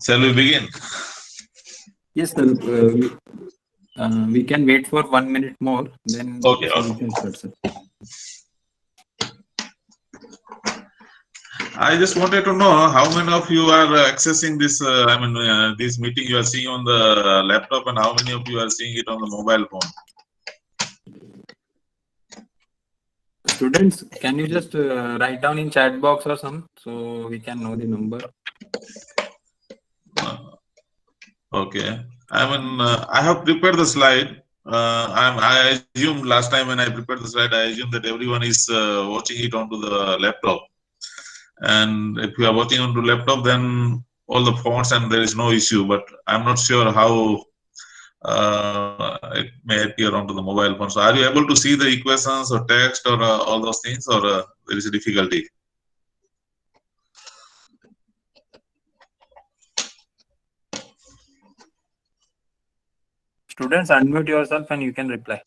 Shall we begin? Yes, sir. We can wait for 1 minute more, then Okay, so we okay. can start, sir. I just wanted to know how many of you are accessing this. This meeting you are seeing on the laptop, and how many of you are seeing it on the mobile phone? Students, can you just write down in chat box or some so we can know the number? Okay. I have prepared the slide. I assumed last time when I prepared the slide, I assumed that everyone is watching it onto the laptop. And if you are watching onto laptop, then all the fonts and there is no issue. But I'm not sure how it may appear onto the mobile phone. So, are you able to see the equations or text or all those things, or there is a difficulty? Students, unmute yourself and you can reply.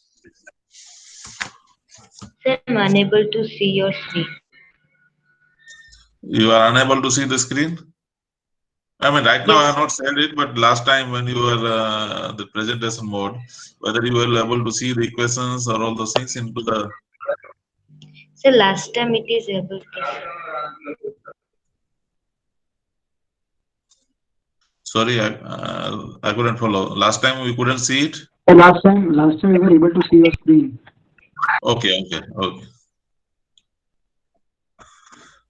Sir, I'm unable to see your screen. You are unable to see the screen? I mean, right now I Yes. have not said it, but last time when you were the presentation mode, whether you were able to see the equations or all those things into the. So last time it is able to. Sorry, I couldn't follow. Last time we couldn't see it. Last time we were able to see your screen. Okay.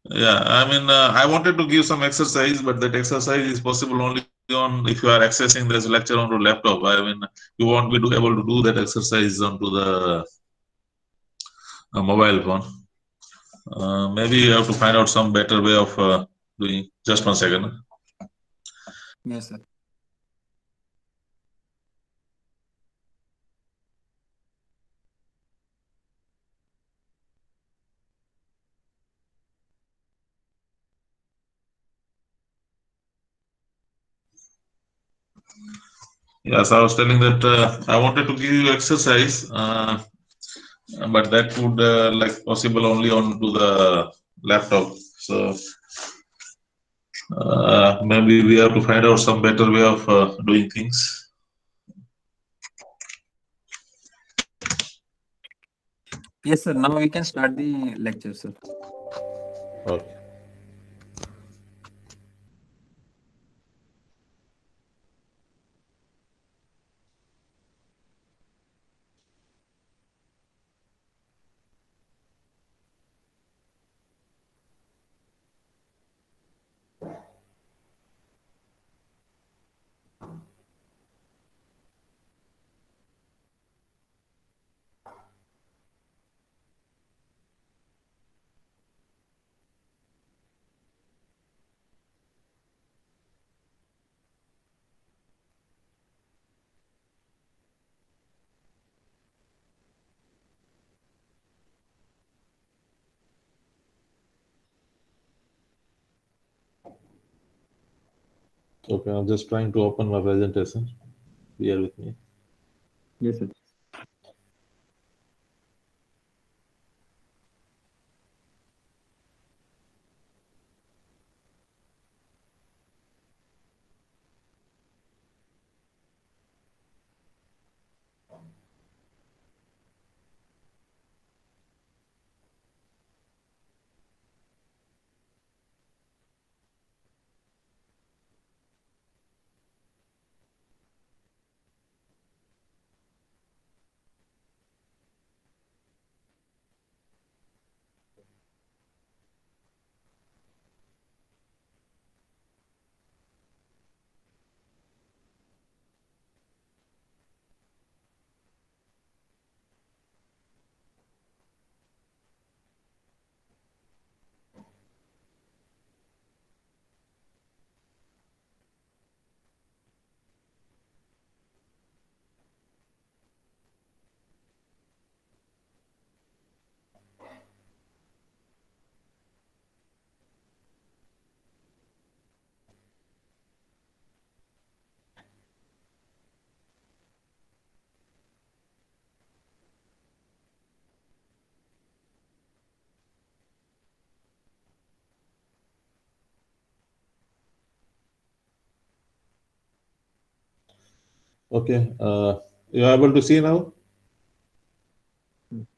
Yeah, I wanted to give some exercise, but that exercise is possible only on if you are accessing this lecture onto laptop. You won't be able to do that exercise onto the mobile phone. Maybe you have to find out some better way of doing. Just 1 second. Yes, sir. Yes, I was telling that I wanted to give you exercise, but that would like possible only onto the laptop. So maybe we have to find out some better way of doing things. Yes, sir. Now we can start the lecture, sir. Okay. Okay, I'm just trying to open my presentation. Bear with me. Yes, sir. Okay. You are able to see now?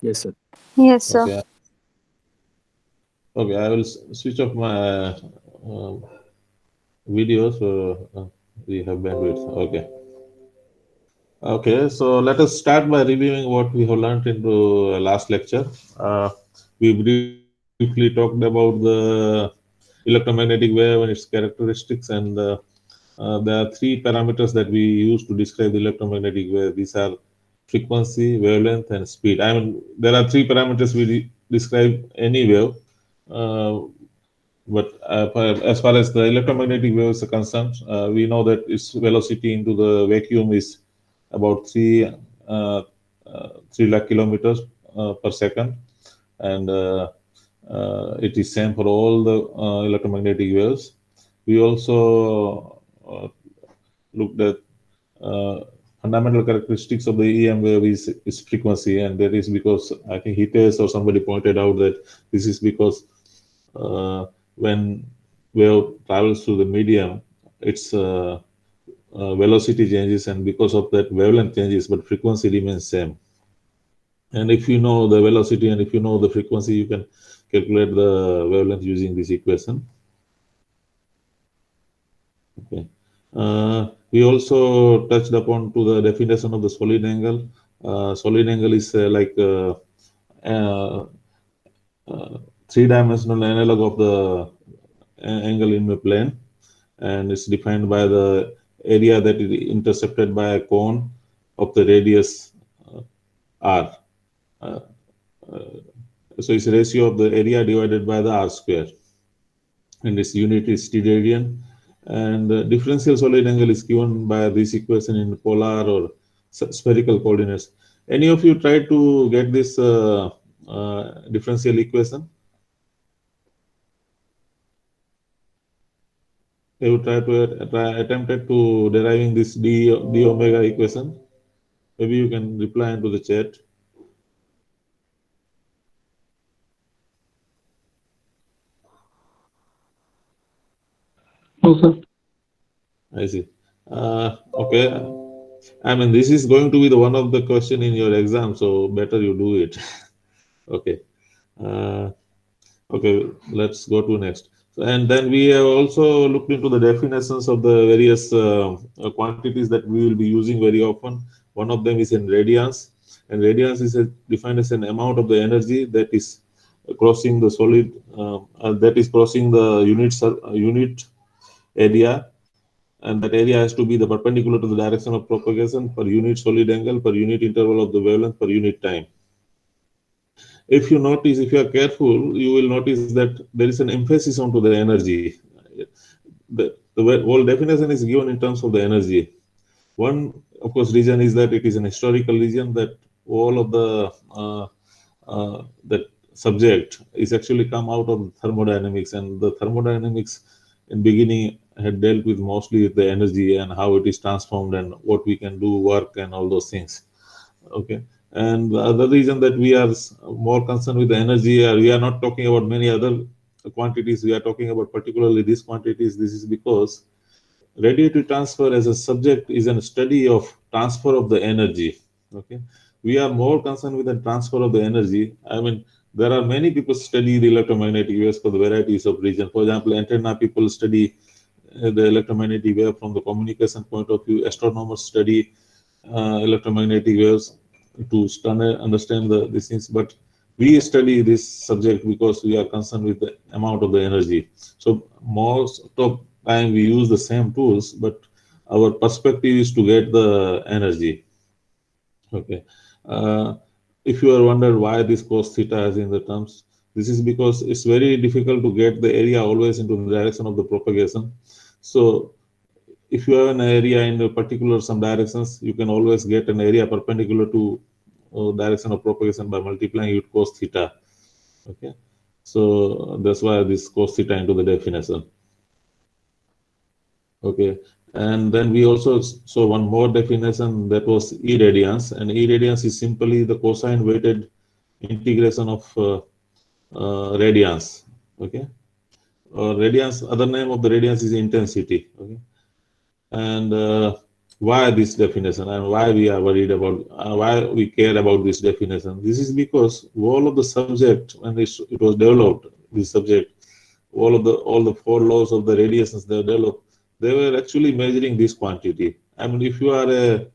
Yes, sir. Yes, sir. Okay. Okay. I will switch off my video so we have bandwidth. Okay. Okay. So let us start by reviewing what we have learned into last lecture. We briefly talked about the electromagnetic wave and its characteristics, and there are three parameters that we use to describe the electromagnetic wave. These are frequency, wavelength, and speed. I mean, there are three parameters we describe any wave. But as far as the electromagnetic waves are concerned, we know that its velocity into the vacuum is about 3 lakh kilometers per second, and it is same for all the electromagnetic waves. We also looked at fundamental characteristics of the EM wave is frequency, and that is because I think Hitesh or somebody pointed out that this is because when wave travels through the medium, its velocity changes, and because of that wavelength changes, but frequency remains same. And if you know the velocity and if you know the frequency, you can calculate the wavelength using this equation. Okay. We also touched upon to the definition of the solid angle. Solid angle is like three-dimensional analog of the angle in the plane, and it's defined by the area that is intercepted by a cone of the radius r. So it's a ratio of the area divided by the r square, and its unit is steradian. And the differential solid angle is given by this equation in polar or spherical coordinates. Any of you try to get this differential equation? They would attempted to deriving this d omega equation. Maybe you can reply into the chat. No, sir. I see. Okay. I mean, this is going to be the one of the question in your exam, so better you do it. Okay. Okay, let's go to next. And then we have also looked into the definitions of the various quantities that we will be using very often. One of them is in radians, and radians is defined as an amount of the energy that is crossing the solid, that is crossing the unit area, and that area has to be the perpendicular to the direction of propagation per unit solid angle, per unit interval of the wavelength, per unit time. If you notice, if you are careful, you will notice that there is an emphasis onto the energy. The whole definition is given in terms of the energy. One, of course, reason is that it is an historical region, that all of the that subject is actually come out of thermodynamics, and the thermodynamics in beginning had dealt with mostly with the energy and how it is transformed and what we can do, work and all those things. Okay. And the other reason that we are more concerned with the energy, we are not talking about many other quantities, we are talking about particularly these quantities. This is because radiative transfer as a subject is a study of transfer of the energy. Okay, we are more concerned with the transfer of the energy. I mean, there are many people study the electromagnetic waves for the varieties of reason. For example, antenna people study the electromagnetic wave from the communication point of view. Astronomers study electromagnetic waves to understand these things, but we study this subject because we are concerned with the amount of the energy. So most of time we use the same tools, but our perspective is to get the energy. Okay. If you are wondered why this cos theta is in the terms, this is because it's very difficult to get the area always into the direction of the propagation. So if you have an area in a particular some directions, you can always get an area perpendicular to direction of propagation by multiplying it cos theta. Okay, so that's why this cos theta into the definition. Okay, and then we also saw one more definition, that was irradiance, and irradiance is simply the cosine weighted integration of radiance. Okay, radiance, other name of the radiance is intensity. Okay, and why this definition and why we are worried about, why we care about this definition. This is because all of the subject, when it was developed, this subject, all the four laws of the radiations they developed, they were actually measuring this quantity. I mean, if you are a,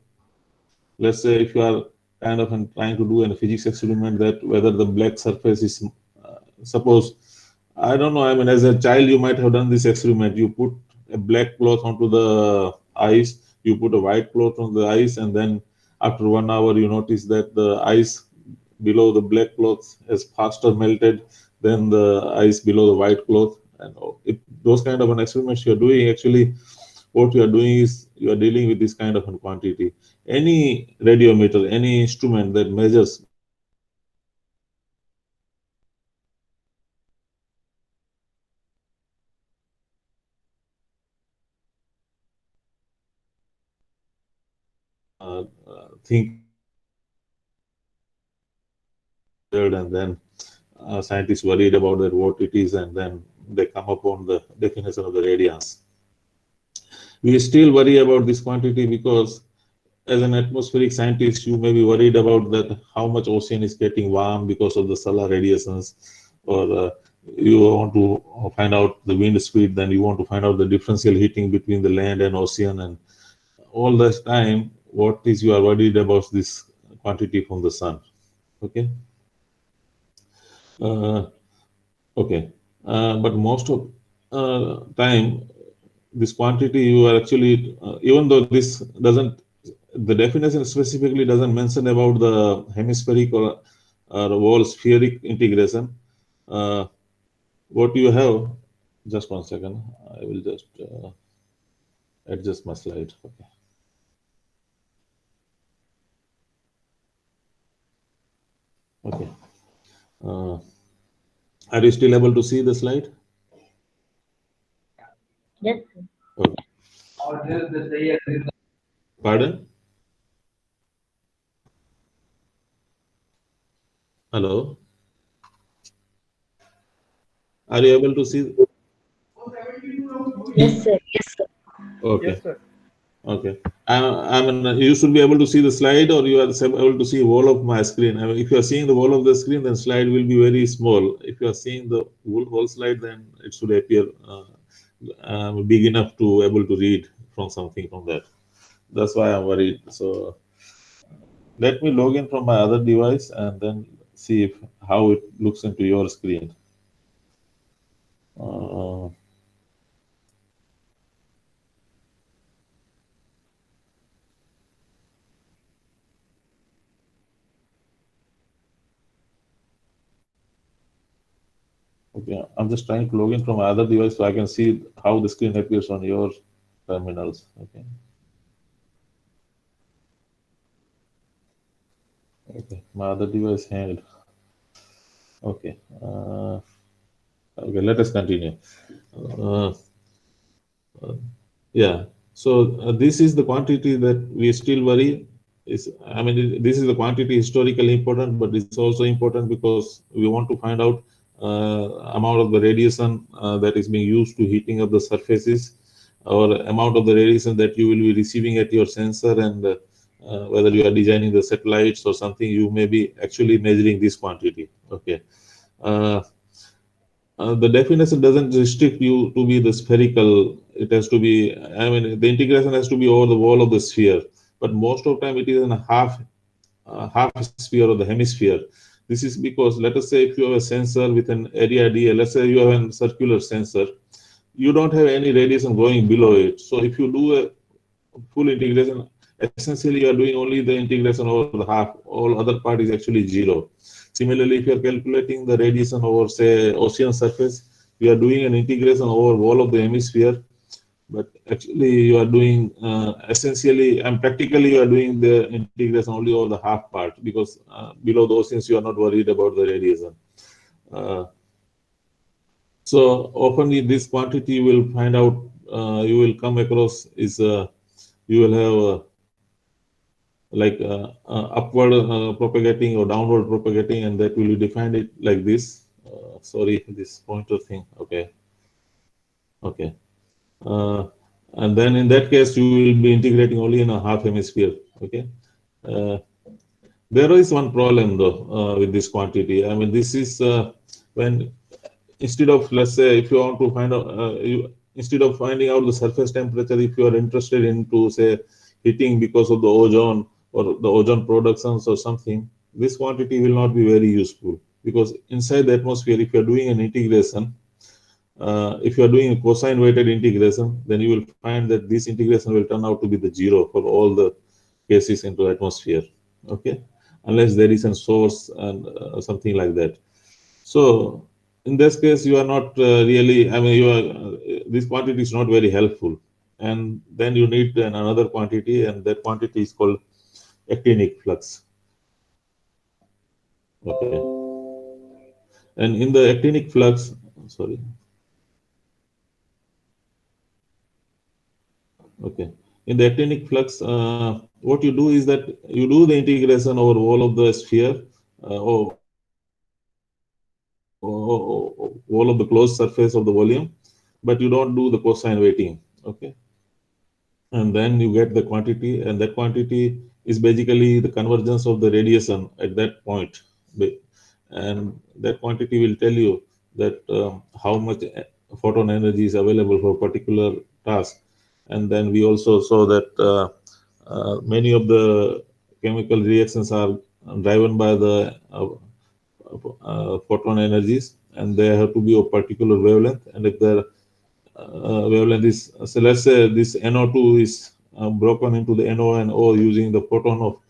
let's say, if you are kind of trying to do a physics experiment, that whether the black surface is, suppose, I don't know, I mean, as a child, you might have done this experiment. You put a black cloth onto the ice, you put a white cloth on the ice, and then after 1 hour, you notice that the ice below the black cloth has faster melted than the ice below the white cloth. And if those kind of an experiments you're doing, actually, what you are doing is you are dealing with this kind of a quantity. Any radiometer, any instrument that measures think, and then scientists worried about that what it is, and then they come upon the definition of the radiance. We still worry about this quantity because as an atmospheric scientist, you may be worried about that how much ocean is getting warm because of the solar radiations, or you want to find out the wind speed, then you want to find out the differential heating between the land and ocean, and all this time, what is you are worried about this quantity from the sun. Okay. Okay, but most of time, this quantity you are actually, even though this doesn't, the definition specifically doesn't mention about the hemispheric or whole spheric integration. What you have, just 1 second, I will just adjust my slide. Okay. Okay. Are you still able to see the slide? Yes, sir. Okay. Pardon? Hello? Are you able to see? Yes, sir. Yes, sir. Okay. Yes, sir. Okay. I mean, you should be able to see the slide, or you are able to see whole of my screen. I mean, if you are seeing the whole of the screen, then slide will be very small. If you are seeing the whole slide, then it should appear big enough to able to read from something from that. That's why I'm worried. So let me log in from my other device and then see if how it looks into your screen. Okay, I'm just trying to log in from my other device so I can see how the screen appears on your terminals. Okay. Okay, my other device hanged. Okay. Okay, let us continue. Yeah. So this is the quantity that we still worry. I mean, this is the quantity historically important, but it's also important because we want to find out amount of the radiation that is being used to heating up the surfaces, or amount of the radiation that you will be receiving at your sensor, and whether you are designing the satellites or something, you may be actually measuring this quantity. Okay. The definition doesn't restrict you to be the spherical. It has to be, I mean, the integration has to be over the wall of the sphere. But most of the time, it is in a half sphere or the hemisphere. This is because, let us say, if you have a sensor with an area D, let's say you have a circular sensor, you don't have any radiation going below it. So if you do a full integration, essentially you are doing only the integration over the half. All other part is actually zero. Similarly, if you are calculating the radiation over, say, ocean surface, you are doing an integration over wall of the hemisphere, but actually you are doing essentially and practically you are doing the integration only over the half part, because below the oceans you are not worried about the radiation. So often this quantity you will find out, you will come across is you will have like upward propagating or downward propagating, and that will define it like this. Sorry, this pointer thing. Okay. Okay. and then in that case, you will be integrating only in a half hemisphere. Okay. There is one problem though with this quantity. I mean, this is when instead of, let's say, if you want to find out, instead of finding out the surface temperature, if you are interested into, say, heating because of the ozone or the ozone productions or something, this quantity will not be very useful, because inside the atmosphere, if you are doing an integration, if you are doing a cosine weighted integration, then you will find that this integration will turn out to be the zero for all the cases into the atmosphere. Okay, unless there is a source and something like that. So in this case, you are not really, I mean, you are, this quantity is not very helpful. And then you need another quantity, and that quantity is called actinic flux. Okay. And in the actinic flux, sorry. Okay. In the actinic flux, what you do is that you do the integration over all of the sphere, or all of the closed surface of the volume, but you don't do the cosine weighting. Okay. And then you get the quantity, and that quantity is basically the convergence of the radiation at that point. And that quantity will tell you that how much photon energy is available for a particular task. And then we also saw that many of the chemical reactions are driven by the photon energies, and they have to be of particular wavelength. And if the wavelength is, so let's say this NO2 is broken into the NO and O using the photon of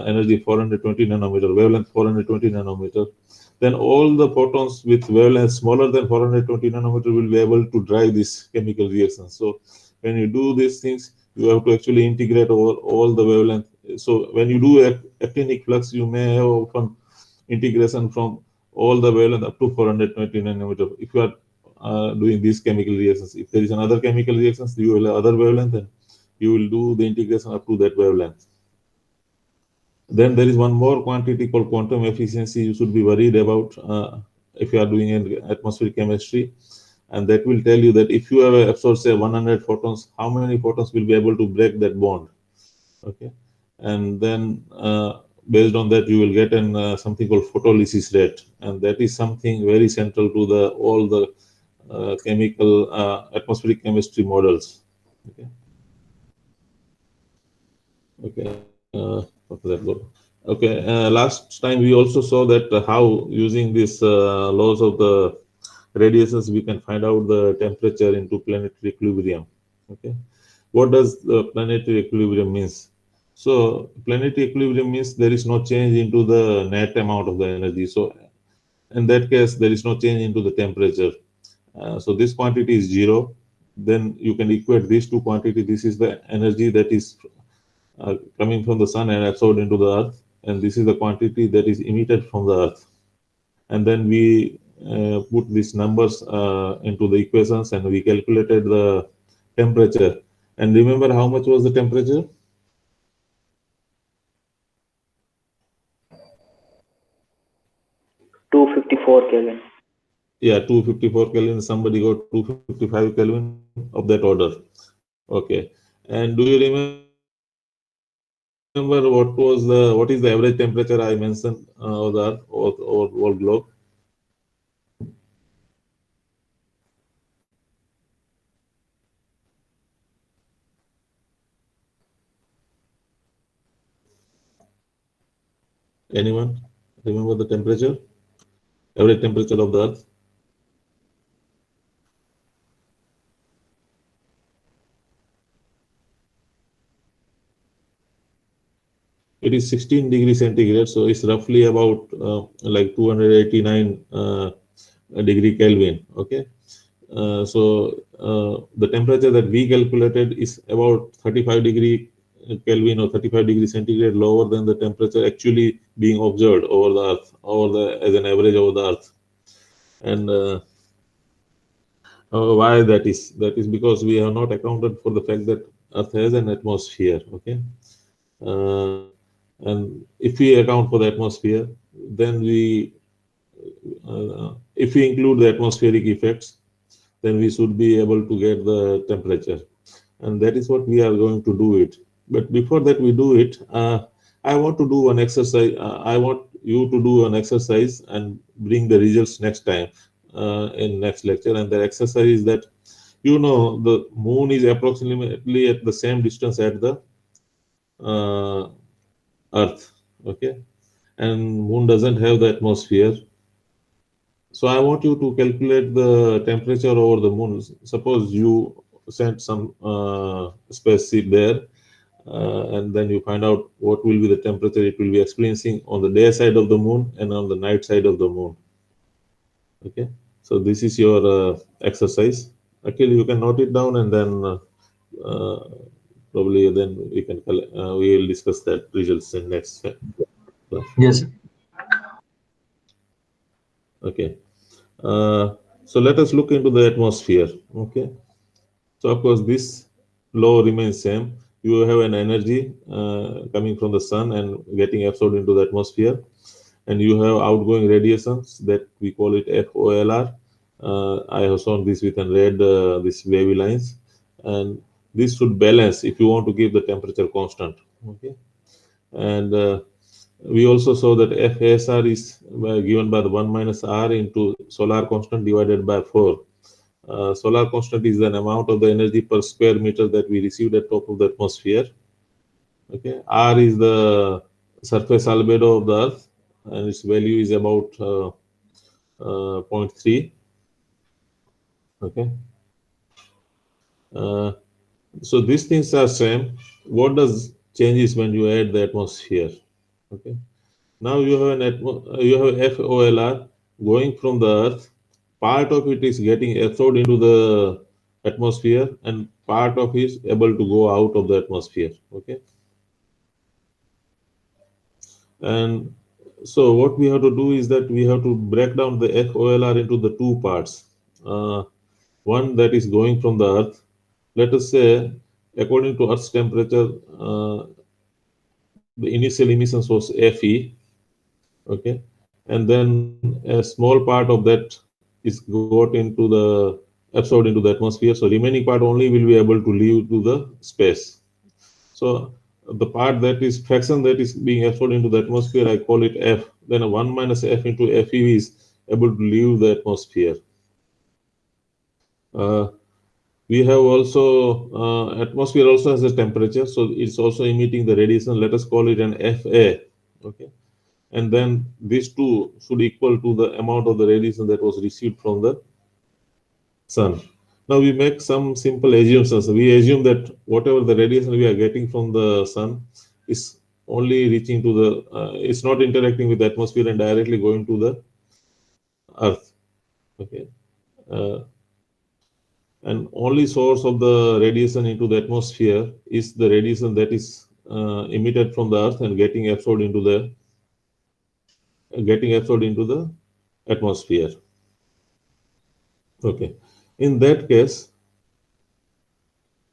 energy 420 nanometer, wavelength 420 nanometer, then all the photons with wavelength smaller than 420 nanometer will be able to drive this chemical reaction. So when you do these things, you have to actually integrate over all the wavelength. So when you do actinic flux, you may have often integration from all the wavelength up to 420 nanometer. If you are doing these chemical reactions, if there is another chemical reactions, you will have other wavelength, and you will do the integration up to that wavelength. Then there is one more quantity called quantum efficiency you should be worried about if you are doing an atmospheric chemistry, and that will tell you that if you have absorbed, say, 100 photons, how many photons will be able to break that bond. Okay, and then based on that, you will get an something called photolysis rate, and that is something very central to the all the chemical atmospheric chemistry models. Okay. Okay. Okay. Last time we also saw that how using these laws of the radiations we can find out the temperature into planetary equilibrium. Okay. What does the planetary equilibrium means? So planetary equilibrium means there is no change into the net amount of the energy. So in that case, there is no change into the temperature. So this quantity is zero. Then you can equate these two quantities. This is the energy that is coming from the sun and absorbed into the earth, and this is the quantity that is emitted from the earth. And then we put these numbers into the equations, and we calculated the temperature. And remember how much was the temperature? Kelvin. Yeah, 254 Kelvin. Somebody got 255 Kelvin of that order. Okay. And do you remember what is the average temperature I mentioned of the earth or whole globe? Anyone remember the temperature? Average temperature of the earth? It is 16 degrees centigrade, so it's roughly about like 289 degree Kelvin. Okay, so the temperature that we calculated is about 35 degree Kelvin or 35 degrees centigrade lower than the temperature actually being observed over the earth, as an average over the earth. And why that is? That is because we have not accounted for the fact that earth has an atmosphere. Okay. And if we account for the atmosphere, then if we include the atmospheric effects, then we should be able to get the temperature. and that is what we are going to do it. But before that we do it, I want to do an exercise. I want you to do an exercise and bring the results next time in next lecture. And the exercise is that, you know, the moon is approximately at the same distance at the Earth, okay, and moon doesn't have the atmosphere. So I want you to calculate the temperature over the moon. Suppose you send some spaceship there, and then you find out what will be the temperature it will be experiencing on the day side of the moon and on the night side of the moon. Okay, so this is your exercise. Actually, you can note it down, and then probably then we will discuss that results in next. Yes. Okay. So let us look into the atmosphere. Okay. So of course this law remains same. You have an energy coming from the sun and getting absorbed into the atmosphere, and you have outgoing radiations that we call it FOLR. I have shown this with in red, these wavy lines, and this should balance if you want to keep the temperature constant. Okay, and we also saw that FASR is given by the 1 minus R into solar constant divided by 4. Solar constant is an amount of the energy per square meter that we received at top of the atmosphere. Okay, R is the surface albedo of the Earth, and its value is about 0.3. Okay, so these things are same. What does changes when you add the atmosphere? Okay, now you have you have FOLR going from the Earth. Part of it is getting absorbed into the atmosphere, and part of it is able to go out of the atmosphere. Okay, and so what we have to do is that we have to break down the FOLR into the two parts. One that is going from the Earth. Let us say, according to Earth's temperature, the initial emissions was Fe. Okay, and then a small part of that is got into the absorbed into the atmosphere. So remaining part only will be able to leave to the space. So the part that is fraction that is being absorbed into the atmosphere, I call it F. Then a 1 minus F into Fe is able to leave the atmosphere. We have also atmosphere also has a temperature, so it's also emitting the radiation. Let us call it an Fa. Okay, and then these two should equal to the amount of the radiation that was received from the sun. Now we make some simple assumptions. We assume that whatever the radiation we are getting from the sun is only reaching to the, it's not interacting with the atmosphere and directly going to the Earth. Okay, and only source of the radiation into the atmosphere is the radiation that is emitted from the Earth and getting absorbed into the atmosphere. Okay, in that case,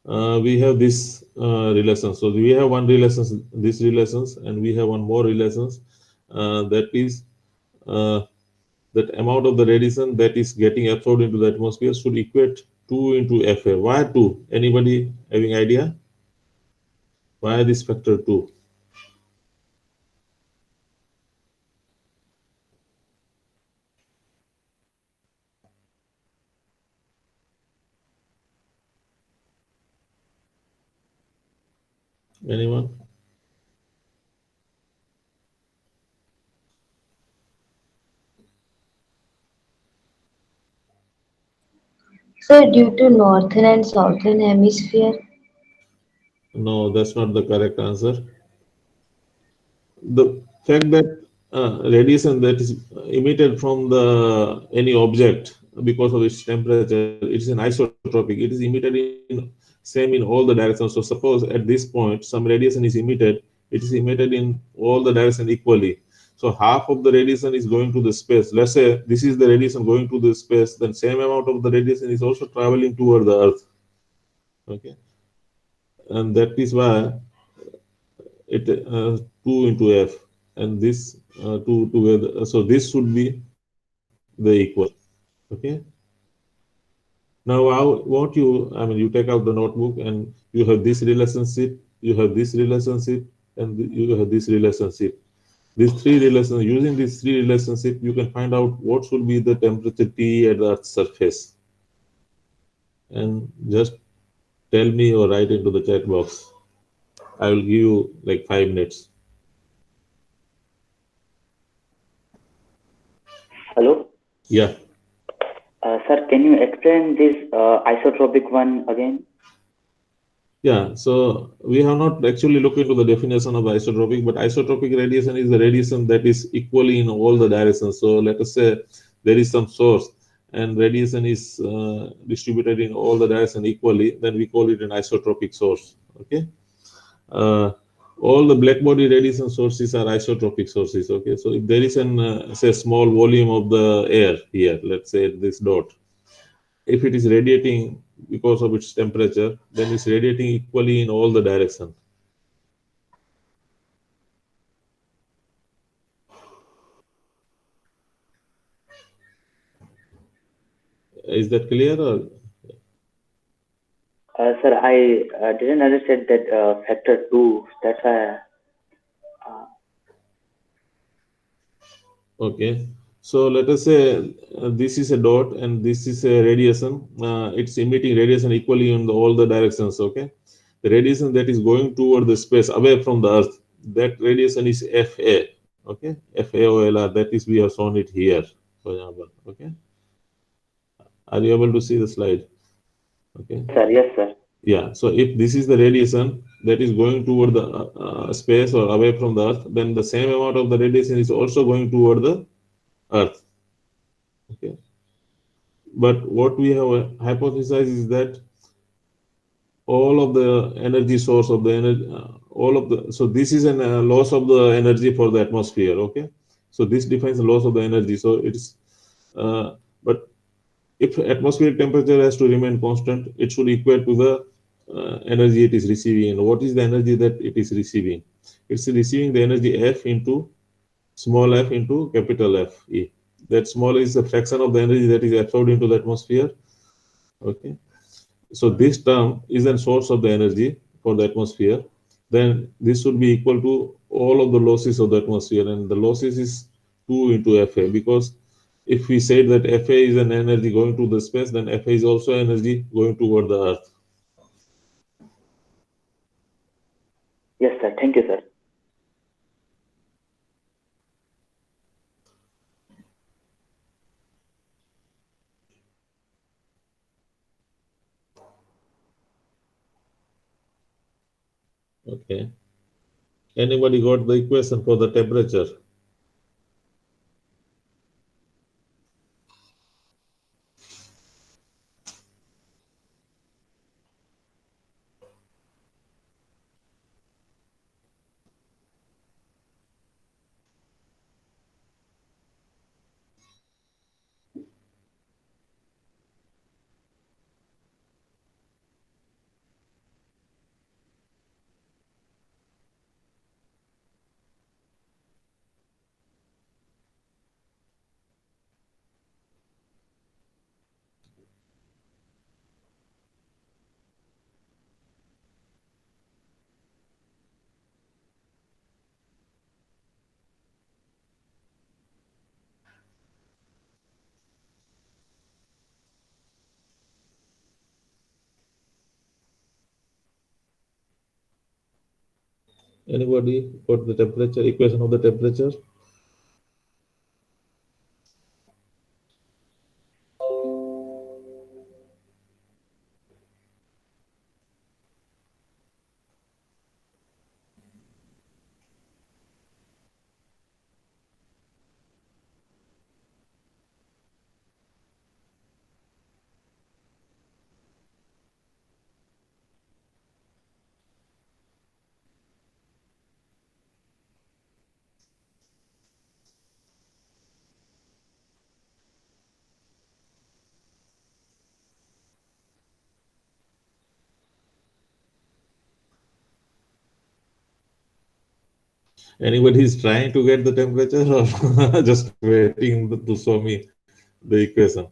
we have this relation. So we have one relation, this relations, and we have one more relations. That is that amount of the radiation that is getting absorbed into the atmosphere should equate 2 into Fa. Why 2? Anybody having idea? Why this factor 2? Anyone? So due to northern and southern hemisphere. No, that's not the correct answer. The fact that radiation that is emitted from the any object because of its temperature, it is an isotropic. It is emitted in same in all the directions. So suppose at this point some radiation is emitted, it is emitted in all the directions equally. So half of the radiation is going to the space. Let's say this is the radiation going to the space, then same amount of the radiation is also traveling toward the Earth. Okay, and that is why it 2 into F, and this 2 together. So this should be the equal. Okay. Now, I want you, you take out the notebook and you have this relationship, you have this relationship, and you have this relationship. These three relations, using these three relationships, you can find out what should be the temperature T at the Earth's surface. And just tell me or write into the chat box. I will give you like 5 minutes. Hello? Yeah. Sir, can you explain this isotropic one again? Yeah, so we have not actually looked into the definition of isotropic, but isotropic radiation is the radiation that is equally in all the directions. So let us say there is some source and radiation is distributed in all the directions equally, then we call it an isotropic source. Okay. All the black body radiation sources are isotropic sources. Okay, so if there is an say small volume of the air here, let's say this dot, if it is radiating because of its temperature, then it's radiating equally in all the directions. Is that clear? Or? Sir, I didn't understand that factor 2. That's why. Okay, so let us say this is a dot and this is a radiation. It's emitting radiation equally in all the directions. Okay, the radiation that is going toward the space away from the Earth, that radiation is Fa. Okay, FAOLR. That is, we have shown it here, for example. Okay, are you able to see the slide? Okay. Sir, yes, sir. Yeah, so if this is the radiation that is going toward the space or away from the Earth, then the same amount of the radiation is also going toward the Earth. Okay. But what we have hypothesized is that all of the energy source of the energy, so this is a loss of the energy for the atmosphere. Okay. So this defines the loss of the energy. So it's, but if atmospheric temperature has to remain constant, it should equate to the energy it is receiving. And what is the energy that it is receiving? It's receiving the energy F into small f into capital F E. That small is a fraction of the energy that is absorbed into the atmosphere. Okay. So this term is a source of the energy for the atmosphere. Then this should be equal to all of the losses of the atmosphere, and the losses is 2 into Fa, because if we say that Fa is an energy going to the space, then Fa is also energy going toward the Earth. Yes, sir. Thank you, sir. Okay. Anybody got the equation for the temperature? Anybody got the temperature equation of the temperature? Anybody is trying to get the temperature or just waiting to show me the equation?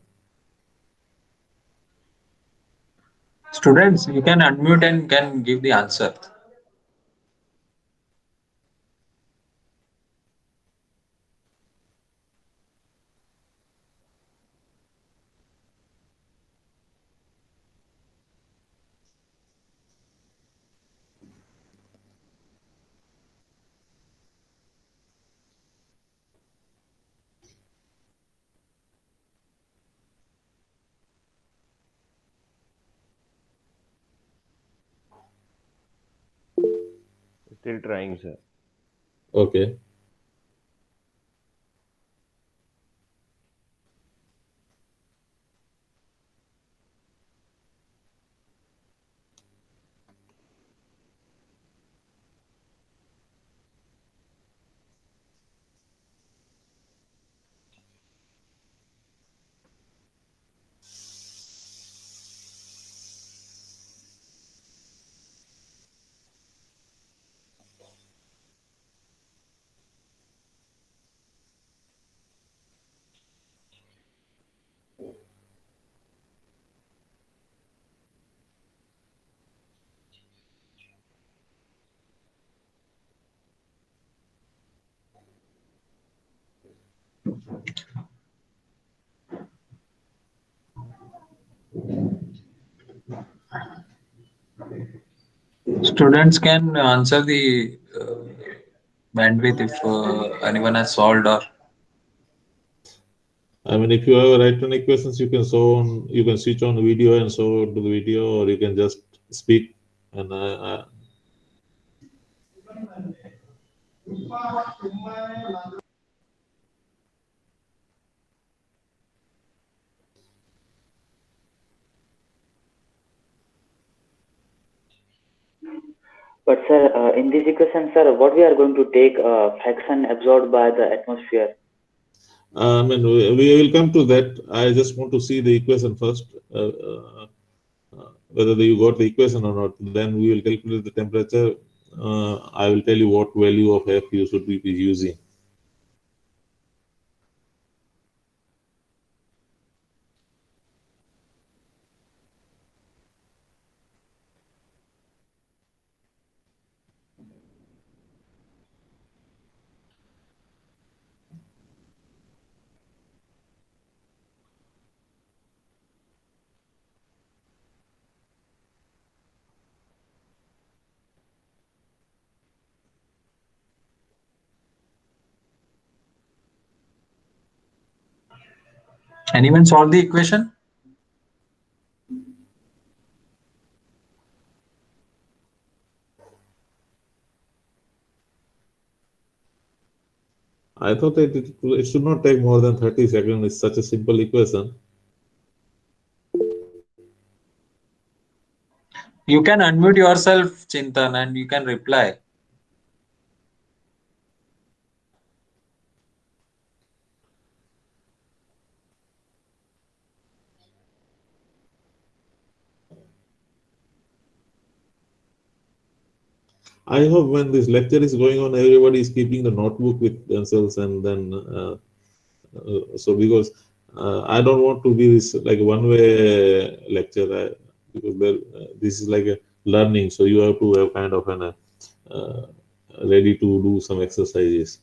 Students, you can unmute and can give the answer. Still trying, sir. Okay. Students can answer the bandwidth if anyone has solved or I mean, if you have right turn equations, you can you can switch on video and so to the video, or you can just speak. And But sir, in this equation, sir, what we are going to take fraction absorbed by the atmosphere? I mean, we will come to that. I just want to see the equation first, whether you got the equation or not. Then we will calculate the temperature. I will tell you what value of F you should be using. anyone solve the equation? I thought it should not take more than 30 seconds. It's such a simple equation. You can unmute yourself, Chintan, and you can reply. I hope when this lecture is going on, everybody is keeping the notebook with themselves, and then so because I don't want to be this like one-way lecture, because this is like a learning, so you have to have kind of an ready to do some exercises.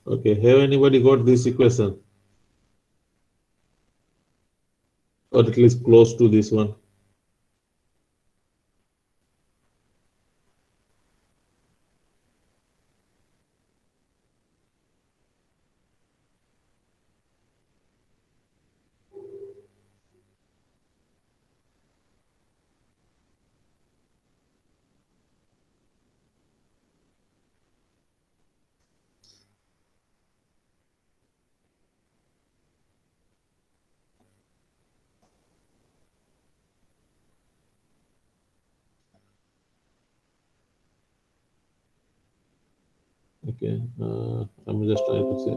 Okay, have anybody got this equation? Or at least close to this one? Okay, I'm just trying to say.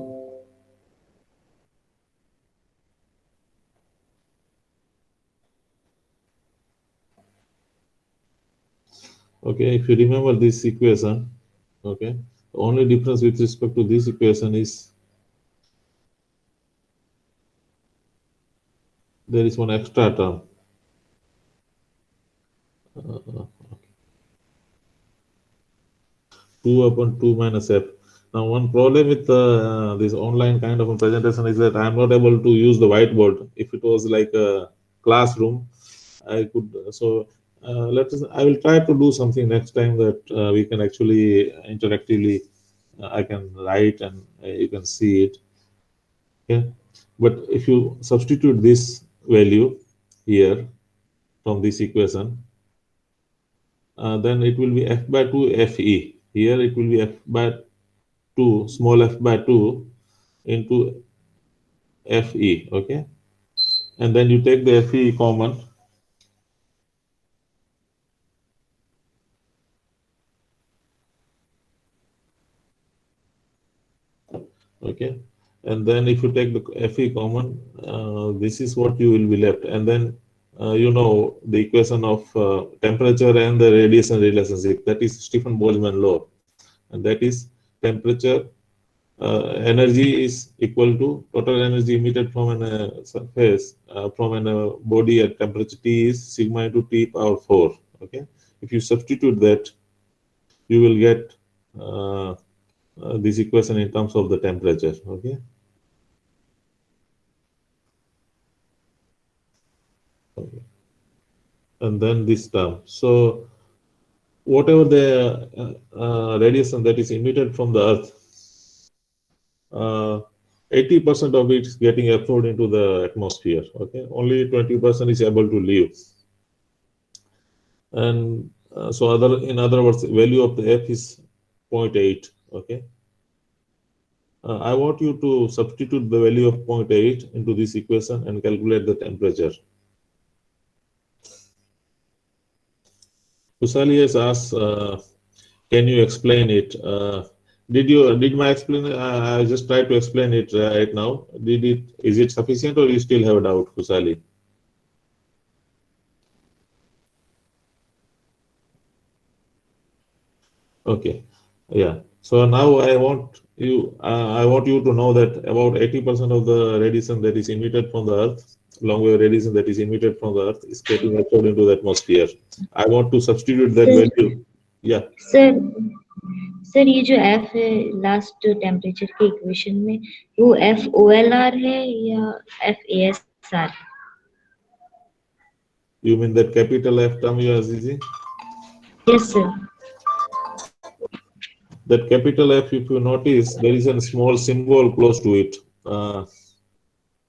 Okay, if you remember this equation, okay, the only difference with respect to this equation is there is one extra term. 2 upon 2 minus f. Now, one problem with this online kind of a presentation is that I'm not able to use the whiteboard. If it was like a classroom, I could. So I will try to do something next time that we can actually interactively. I can write and you can see it. Okay, but if you substitute this value here from this equation, then it will be f by 2 fe. Here it will be f by 2, small f by 2 into fe, okay? And then you take the fe common. Okay, and then if you take the fe common, this is what you will be left. And then you know the equation of temperature and the radiation relationship, that is Stefan Boltzmann law, and that is temperature energy is equal to total energy emitted from a surface from a body at temperature T is sigma into T power 4. Okay, if you substitute that, you will get this equation in terms of the temperature. Okay. Okay. And then this term. So whatever the radiation that is emitted from the Earth, 80% of it is getting absorbed into the atmosphere. Okay, only 20% is able to leave. And so in other words, value of the F is 0.8. Okay, I want you to substitute the value of 0.8 into this equation and calculate the temperature. Kusali has asked, can you explain it? Did my explain? I just tried to explain it right now. Is it sufficient, or you still have a doubt, Kusali? Okay, yeah. So now I want you to know that about 80% of the radiation that is emitted from the Earth, long wave radiation that is emitted from the Earth, is getting absorbed into the atmosphere. I want to substitute that value. Yeah. Sir ये जो F है last temperature के equation में, वो FOLR है या FASR? You mean that capital F term you are using? Yes, sir. That capital F, if you notice, there is a small symbol close to it.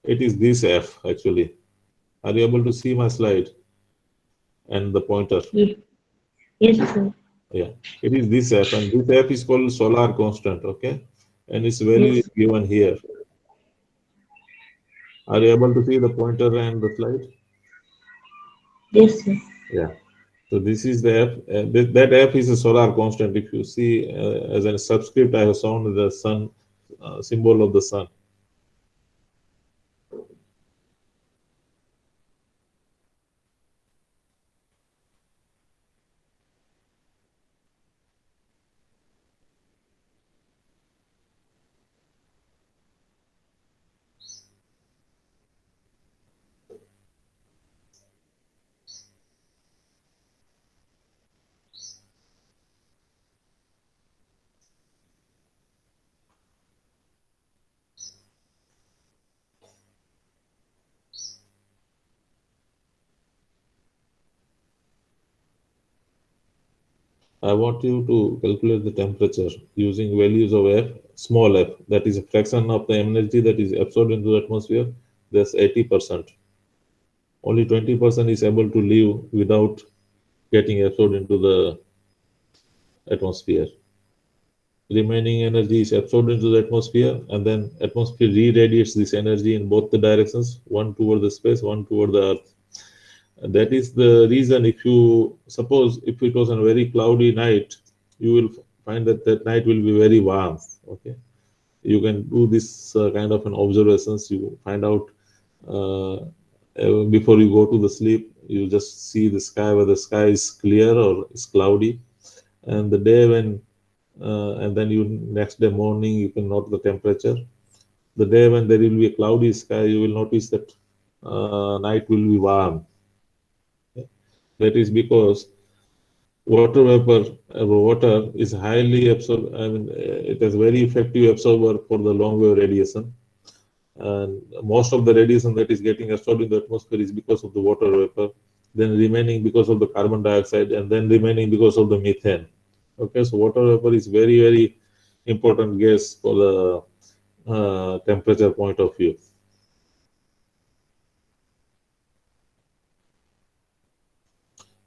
It is this F actually. Are you able to see my slide and the pointer? Yes, sir. Yeah, it is this F, and this F is called solar constant. Okay, and its value is given here. Are you able to see the pointer and the slide? Yes, sir. Yeah. So this is the F. That F is a solar constant. If you see as a subscript, I have shown the sun symbol of the sun. I want you to calculate the temperature using values of F, small f, that is a fraction of the energy that is absorbed into the atmosphere. That's 80%. Only 20% is able to live without getting absorbed into the atmosphere. Remaining energy is absorbed into the atmosphere, and then atmosphere re-radiates this energy in both the directions, one toward the space, one toward the Earth. And that is the reason, if you suppose if it was a very cloudy night, you will find that that night will be very warm. Okay, you can do this kind of an observations. You find out before you go to the sleep. You just see the sky, whether the sky is clear or is cloudy, and the day when and then you next day morning you can note the temperature. The day when there will be a cloudy sky, you will notice that night will be warm. Okay? That is because water vapor, water is highly absorb. I mean, it is very effective absorber for the long wave radiation, and most of the radiation that is getting absorbed in the atmosphere is because of the water vapor. Then remaining because of the carbon dioxide, and then remaining because of the methane. Okay, so water vapor is very important gas for the temperature point of view.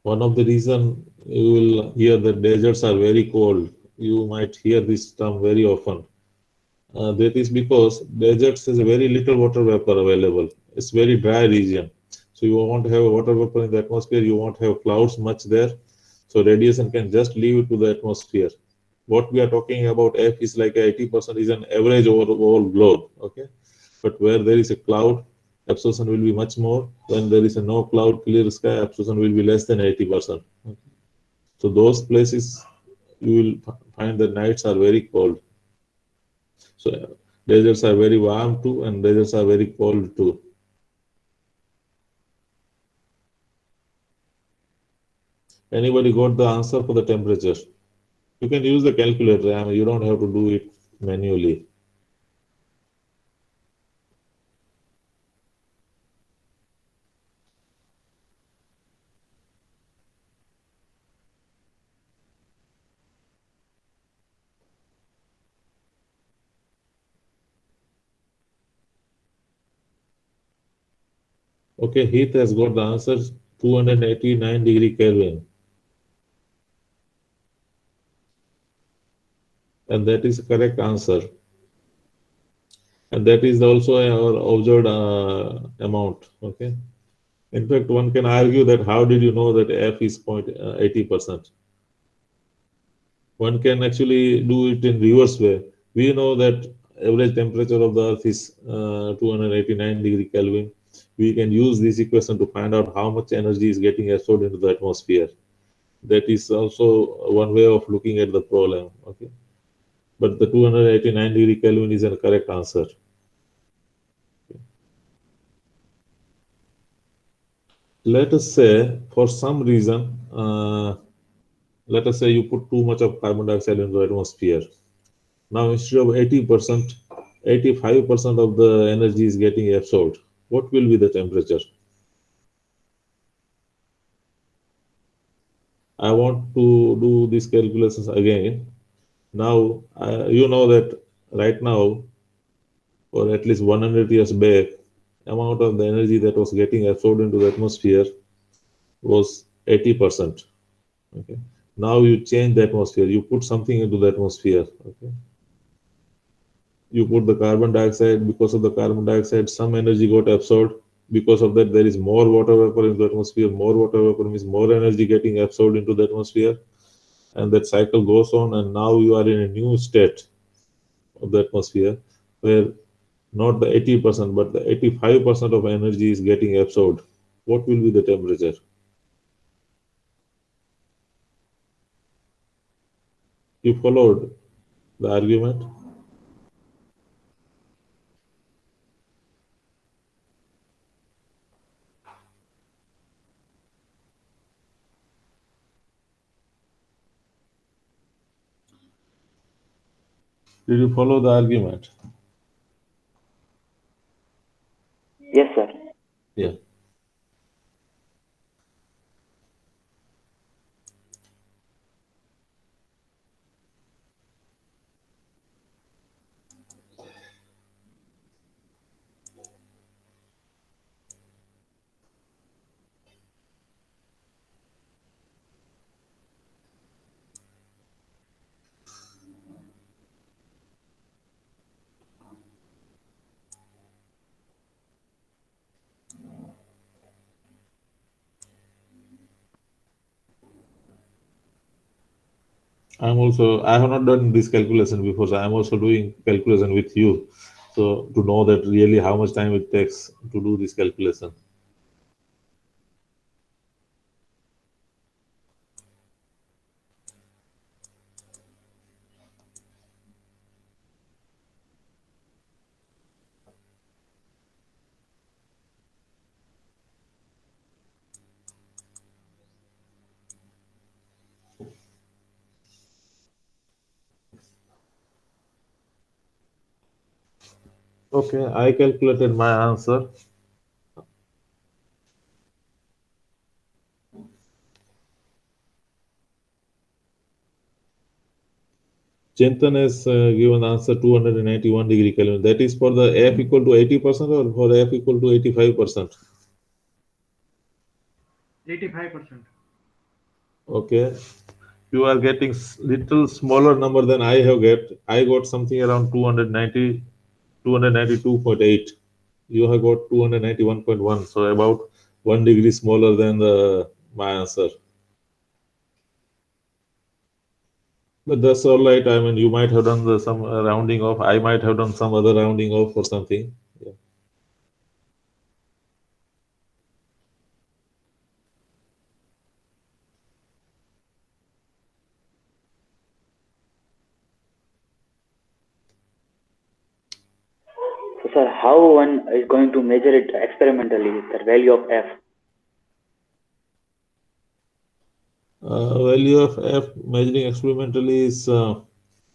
One of the reason you will hear that deserts are very cold. You might hear this term very often. That is because deserts has a very little water vapor available. It's very dry region. So you won't have water vapor in the atmosphere. You won't have clouds much there. So radiation can just leave it to the atmosphere. What we are talking about F is like 80% is an average over all globe. Okay, but where there is a cloud, absorption will be much more. When there is a no cloud, clear sky, absorption will be less than 80%. Okay. So those places you will find the nights are very cold. So deserts are very warm too, and deserts are very cold too. Anybody got the answer for the temperature? You can use the calculator. I mean, you don't have to do it manually. Okay, Heath has got the answer, 289 degree Kelvin. And that is the correct answer. And that is also our observed amount. Okay. In fact, one can argue that how did you know that F is 80%? One can actually do it in reverse way. We know that average temperature of the Earth is 289 degree Kelvin. We can use this equation to find out how much energy is getting absorbed into the atmosphere. That is also one way of looking at the problem. Okay, but the 289 degree Kelvin is a correct answer. Let us say for some reason, let us say you put too much of carbon dioxide into the atmosphere. Now instead of 80%, 85% of the energy is getting absorbed. What will be the temperature? I want to do these calculations again. Now, you know that right now, or at least 100 years back, amount of the energy that was getting absorbed into the atmosphere was 80%. Okay. Now you change the atmosphere, you put something into the atmosphere. Okay. You put the carbon dioxide. Because of the carbon dioxide, some energy got absorbed. Because of that, there is more water vapor in the atmosphere. More water vapor means more energy getting absorbed into the atmosphere. And that cycle goes on, and now you are in a new state of the atmosphere where not the 80%, but the 85% of energy is getting absorbed. What will be the temperature? You followed the argument? Did you follow the argument? Yes, sir. Yeah. I have not done this calculation before, so I'm also doing calculation with you. So to know that really how much time it takes to do this calculation. Okay, I calculated my answer. Chintan has given answer 291 degree Kelvin. That is for the F equal to 80% or for F equal to 85%? 85%. Okay. You are getting little smaller number than I have get. I got something around 290, 292.8. You have got 291.1. So about 1 degree smaller than my answer. But that's all right. I mean, you might have done some rounding off. I might have done some other rounding off or something. Yeah. So, sir, how one is going to measure it experimentally, the value of F? Value of F measuring experimentally is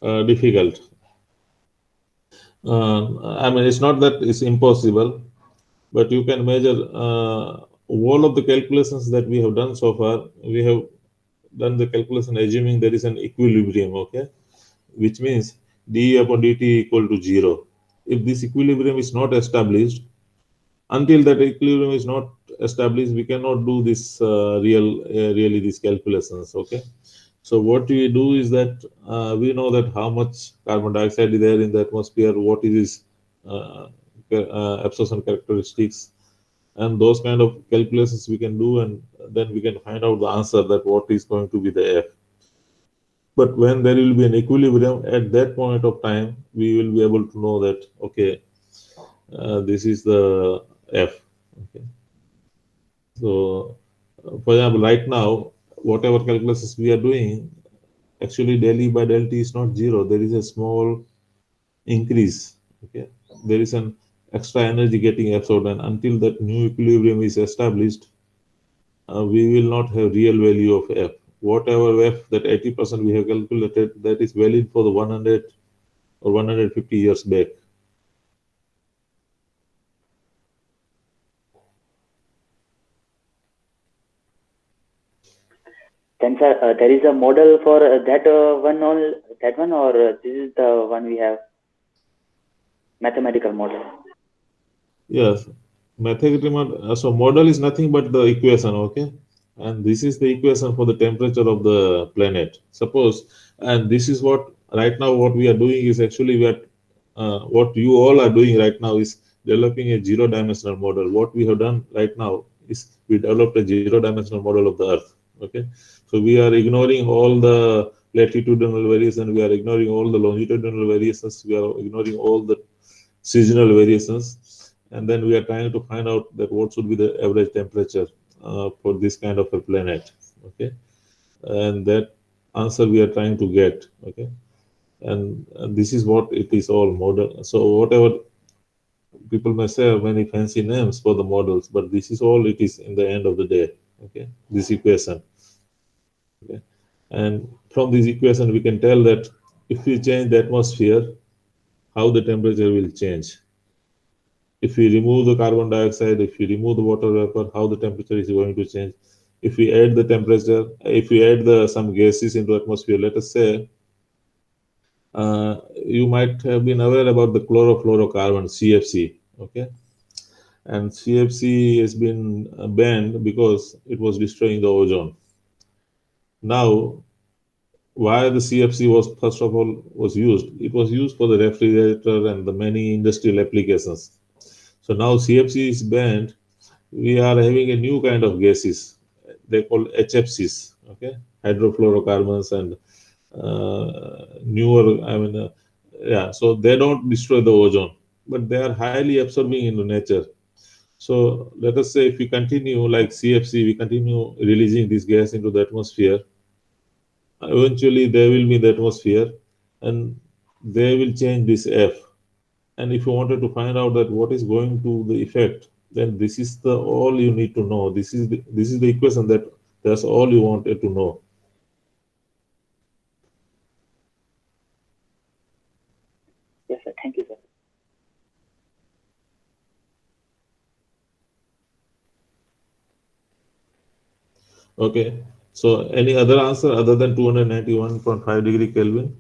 difficult. I mean, it's not that it's impossible, but you can measure all of the calculations that we have done so far. We have done the calculation assuming there is an equilibrium, okay, which means d upon dt equal to 0. If this equilibrium is not established, until that equilibrium is not established, we cannot do this really these calculations, okay. So what we do is that we know that how much carbon dioxide is there in the atmosphere, what is its absorption characteristics, and those kind of calculations we can do, and then we can find out the answer that what is going to be the F. But when there will be an equilibrium, at that point of time, we will be able to know that, okay, this is the F. Okay. So, for example, right now, whatever calculations we are doing, actually del by del T is not 0. There is a small increase. Okay. There is an extra energy getting absorbed, and until that new equilibrium is established, we will not have real value of F. Whatever F that 80% we have calculated, that is valid for the 100 or 150 years back. Then, sir, there is a model for that one, or this is the one we have? Mathematical model. Yes, mathematical model. So model is nothing but the equation, okay? And this is the equation for the temperature of the planet. Suppose, and this is what right now what we are doing is actually what you all are doing right now is developing a zero-dimensional model. What we have done right now is we developed a zero-dimensional model of the Earth. Okay, so we are ignoring all the latitudinal variation, we are ignoring all the longitudinal variations, we are ignoring all the seasonal variations, and then we are trying to find out that what should be the average temperature for this kind of a planet. Okay, and that answer we are trying to get. Okay, and this is what it is all model. So whatever people may say many fancy names for the models, but this is all it is in the end of the day. Okay, this equation. Okay, and from this equation we can tell that if we change the atmosphere, how the temperature will change. If we remove the carbon dioxide, if we remove the water vapor, how the temperature is going to change. If we add the temperature, if we add some gases into atmosphere, let us say, you might have been aware about the chlorofluorocarbon, CFC, okay? And CFC has been banned because it was destroying the ozone. Now, why the CFC was first of all was used? It was used for the refrigerator and the many industrial applications. So now CFC is banned. We are having a new kind of gases. They call HFCs, okay, hydrofluorocarbons and newer, yeah, so they don't destroy the ozone, but they are highly absorbing into nature. So let us say if we continue like CFC, we continue releasing this gas into the atmosphere, eventually they will be in the atmosphere and they will change this F. And if you wanted to find out that what is going to the effect, then this is the all you need to know. This is the equation that's all you wanted to know. Yes, sir. Thank you, sir. Okay. So any other answer other than 291.5 degree Kelvin?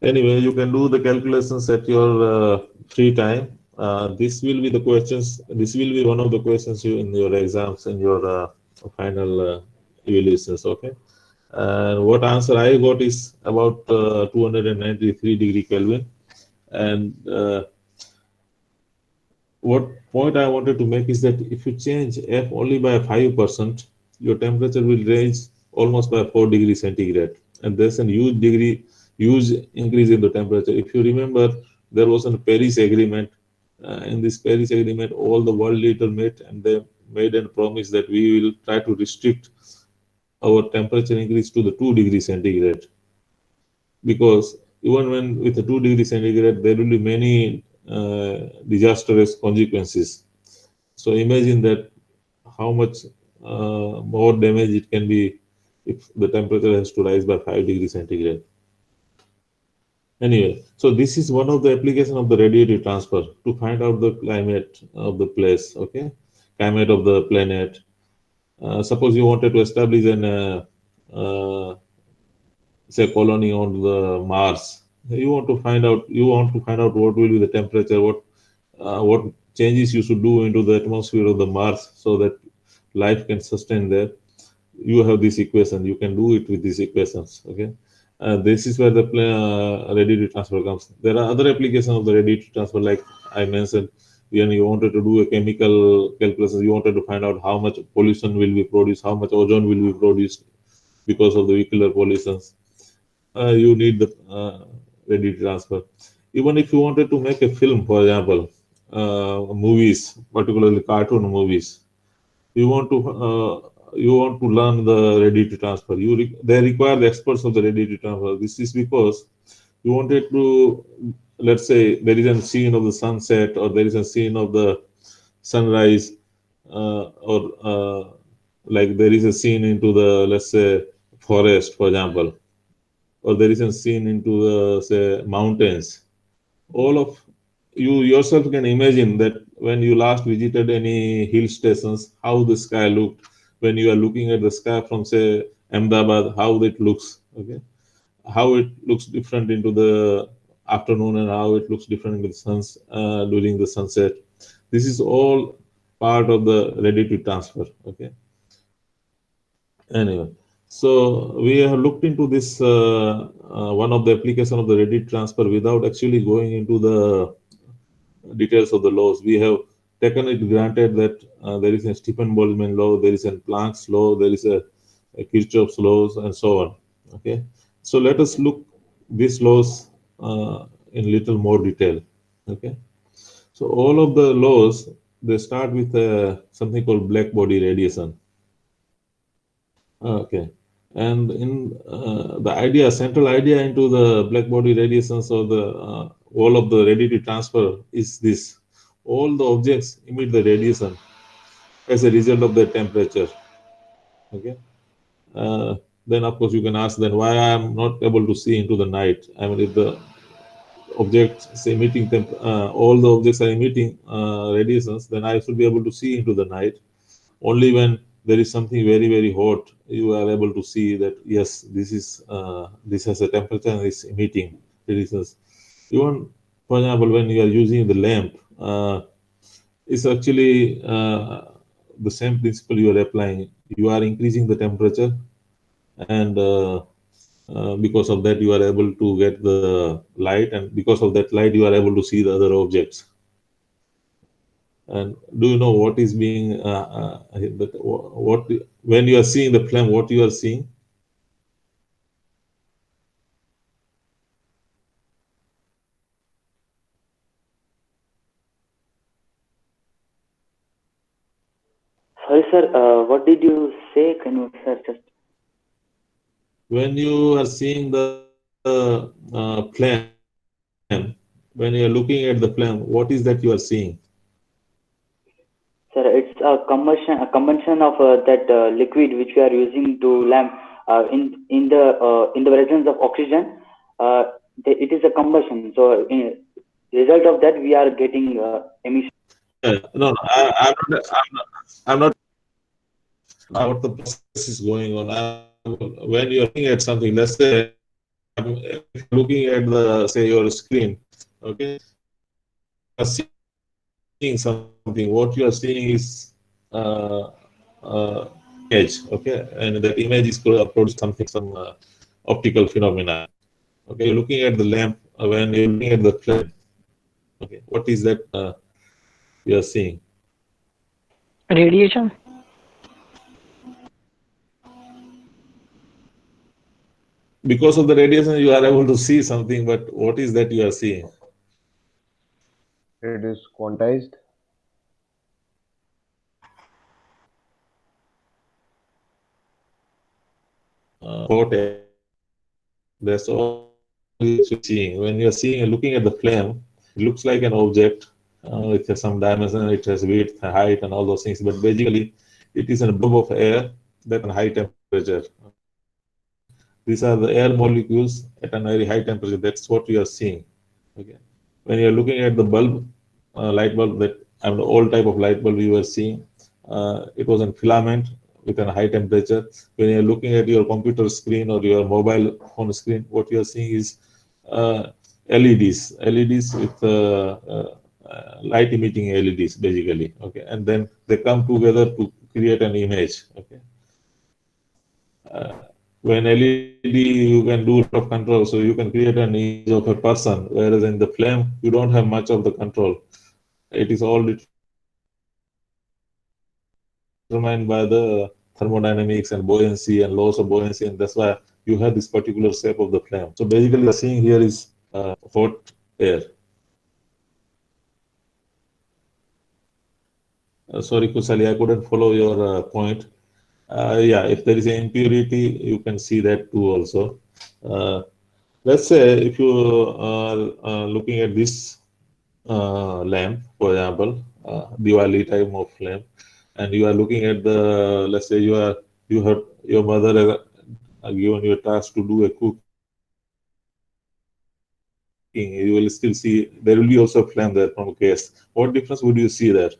Anyway, you can do the calculations at your free time. This will be the questions. This will be one of the questions you in your exams and your final evaluations. Okay. And what answer I got is about 293 degree Kelvin. And what point I wanted to make is that if you change F only by 5%, your temperature will rise almost by 4 degrees centigrade. And there's a huge increase in the temperature. If you remember, there was a Paris Agreement. In this Paris Agreement, all the world leaders met and they made a promise that we will try to restrict our temperature increase to the 2 degrees centigrade. Because even when with the 2 degrees centigrade, there will be many disastrous consequences. So imagine that how much more damage it can be if the temperature has to rise by 5 degrees centigrade. Anyway, so this is one of the application of the radiative transfer to find out the climate of the place, okay? Climate of the planet. Suppose you wanted to establish an say colony on the Mars. You want to find out what will be the temperature, what changes you should do into the atmosphere of the Mars so that life can sustain there. You have this equation. You can do it with these equations. Okay. This is where the radiative transfer comes. There are other applications of the radiative transfer, like I mentioned. When you wanted to do a chemical calculation, you wanted to find out how much pollution will be produced, how much ozone will be produced because of the vehicular pollutions. You need the radiative transfer. Even if you wanted to make a film, for example, movies, particularly cartoon movies, you want to learn the radiative transfer. They require the experts of the radiative transfer. This is because you wanted to, let's say, there is a scene of the sunset or there is a scene of the sunrise, or like there is a scene into the, let's say, forest, for example, or there is a scene into the, say, mountains. All of you yourself can imagine that when you last visited any hill stations, how the sky looked. When you are looking at the sky from, say, Ahmedabad, how it looks, okay? How it looks different into the afternoon and how it looks different in the suns during the sunset. This is all part of the radiative transfer, okay? Anyway, so we have looked into this one of the application of the radiative transfer without actually going into the details of the laws. We have taken it granted that there is a Stephen Boltzmann law, there is a Planck's law, there is a Kirchhoff's laws, and so on. Okay, so let us look these laws in little more detail. Okay, so all of the laws, they start with something called black body radiation. Okay, and in the central idea into the black body radiations or the all of the radiative transfer is this: all the objects emit the radiation as a result of their temperature. Okay, then of course you can ask then why I am not able to see into the night. I mean, if the objects emitting all the objects are emitting radiations, then I should be able to see into the night. Only when there is something very, very hot, you are able to see that yes, this has a temperature and it's emitting radiations. Even, for example, when you are using the lamp, it's actually the same principle you are applying. You are increasing the temperature, and because of that, you are able to get the light, and because of that light, you are able to see the other objects. And do you know what is being what when you are seeing the flame, what you are seeing? Sorry, sir. What did you say? Can you, sir, just? When you are seeing the flame, when you are looking at the flame, what is that you are seeing? Sir, it's a combustion of that liquid which we are using to lamp in the presence of oxygen. It is a combustion. So, in result of that, we are getting emission. No, I'm not what the process is going on. When you're looking at something, let's say if you're looking at the say your screen, okay, you're seeing something. What you are seeing is image, okay, and that image is producing something, some optical phenomena. Okay, you're looking at the lamp. When you're looking at the flame, okay, what is that you are seeing? Radiation. Because of the radiation, you are able to see something, but what is that you are seeing? It is quantized. That's all you're seeing. When you're seeing, looking at the flame, it looks like an object with some dimension. It has width, height, and all those things. But basically, it is a blob of air that at high temperature. These are the air molecules at a very high temperature. That's what you are seeing. Okay. When you're looking at the bulb, light bulb, that the old type of light bulb you were seeing, it was a filament with a high temperature. When you're looking at your computer screen or your mobile phone screen, what you are seeing is LEDs with light emitting LEDs basically. Okay, and then they come together to create an image. Okay. When LED, you can do a lot of control, so you can create an image of a person, whereas in the flame, you don't have much of the control. It is all determined by the thermodynamics and buoyancy and laws of buoyancy, and that's why you have this particular shape of the flame. So basically, the seeing here is hot air. Sorry, Kusali, I couldn't follow your point. Yeah, if there is an impurity, you can see that too also. Let's say if you are looking at this lamp, for example, Diwali type of lamp, and you are looking at the, let's say you have your mother given you a task to do a cooking, you will still see there will be also a flame there from a case. What difference would you see there?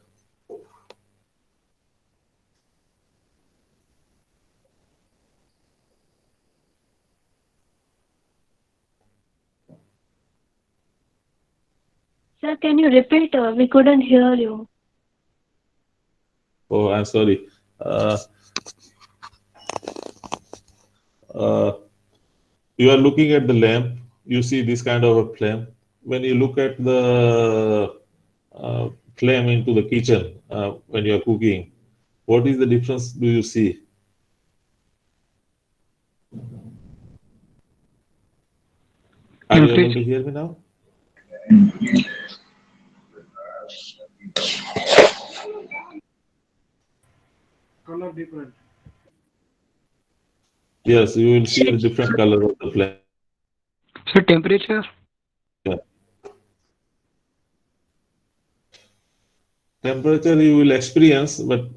Sir, can you repeat? We couldn't hear you. Oh, I'm sorry. You are looking at the lamp, you see this kind of a flame. When you look at the flame into the kitchen when you are cooking, what is the difference do you see? Are you able to hear me now? Color different. Yes, you will see the different color of the flame. So temperature. Yeah. Temperature you will experience, but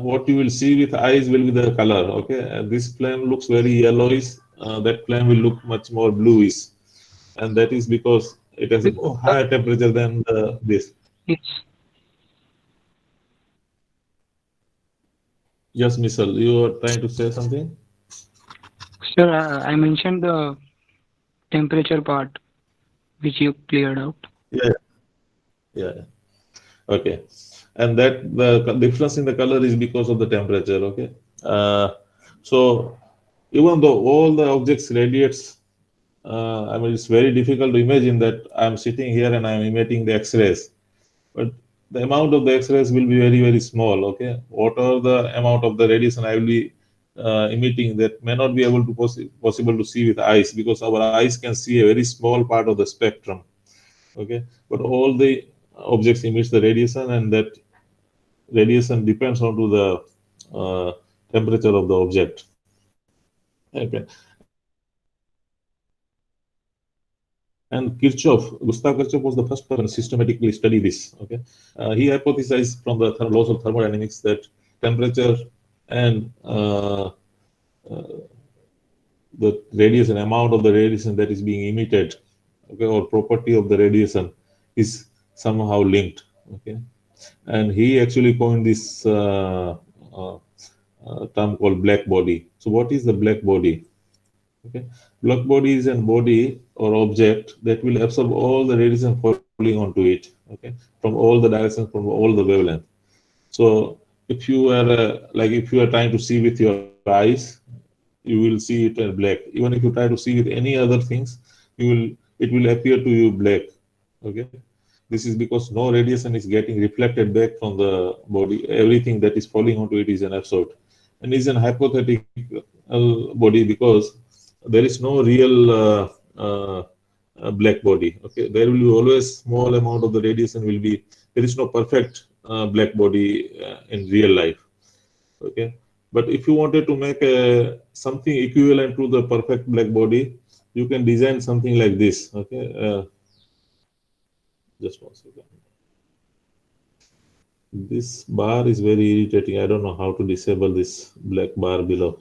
what you will see with eyes will be the color. Okay, this flame looks very yellowish. That flame will look much more bluish, and that is because it has a higher temperature than this. Yes. Yes, Missile, you are trying to say something? Sir, I mentioned the temperature part, which you cleared out. Yeah. Okay, and that the difference in the color is because of the temperature. Okay, so even though all the objects radiates, I mean it's very difficult to imagine that I'm sitting here and I'm emitting the X-rays, but the amount of the X-rays will be very, very small. Okay, whatever the amount of the radiation I will be emitting, that may not be able to possible to see with eyes, because our eyes can see a very small part of the spectrum. Okay, but all the objects emits the radiation, and that radiation depends on to the temperature of the object. Okay. And Gustav Kirchhoff was the first person to systematically study this. Okay, he hypothesized from the laws of thermodynamics that temperature and the radiation, amount of the radiation that is being emitted, okay, or property of the radiation is somehow linked. Okay, and he actually coined this term called black body. So, what is the black body? Okay, black body is a body or object that will absorb all the radiation falling onto it. Okay, from all the directions, from all the wavelength. So, if you are if you are trying to see with your eyes, you will see it as black. Even if you try to see with any other things, it will appear to you black. Okay, this is because no radiation is getting reflected back from the body. Everything that is falling onto it is an absorbed, and is an hypothetical body because there is no real black body. Okay, there will be always small amount of the radiation will be. There is no perfect black body in real life. Okay, but if you wanted to make something equivalent to the perfect black body, you can design something like this. Okay, just one second. This bar is very irritating. I don't know how to disable this black bar below.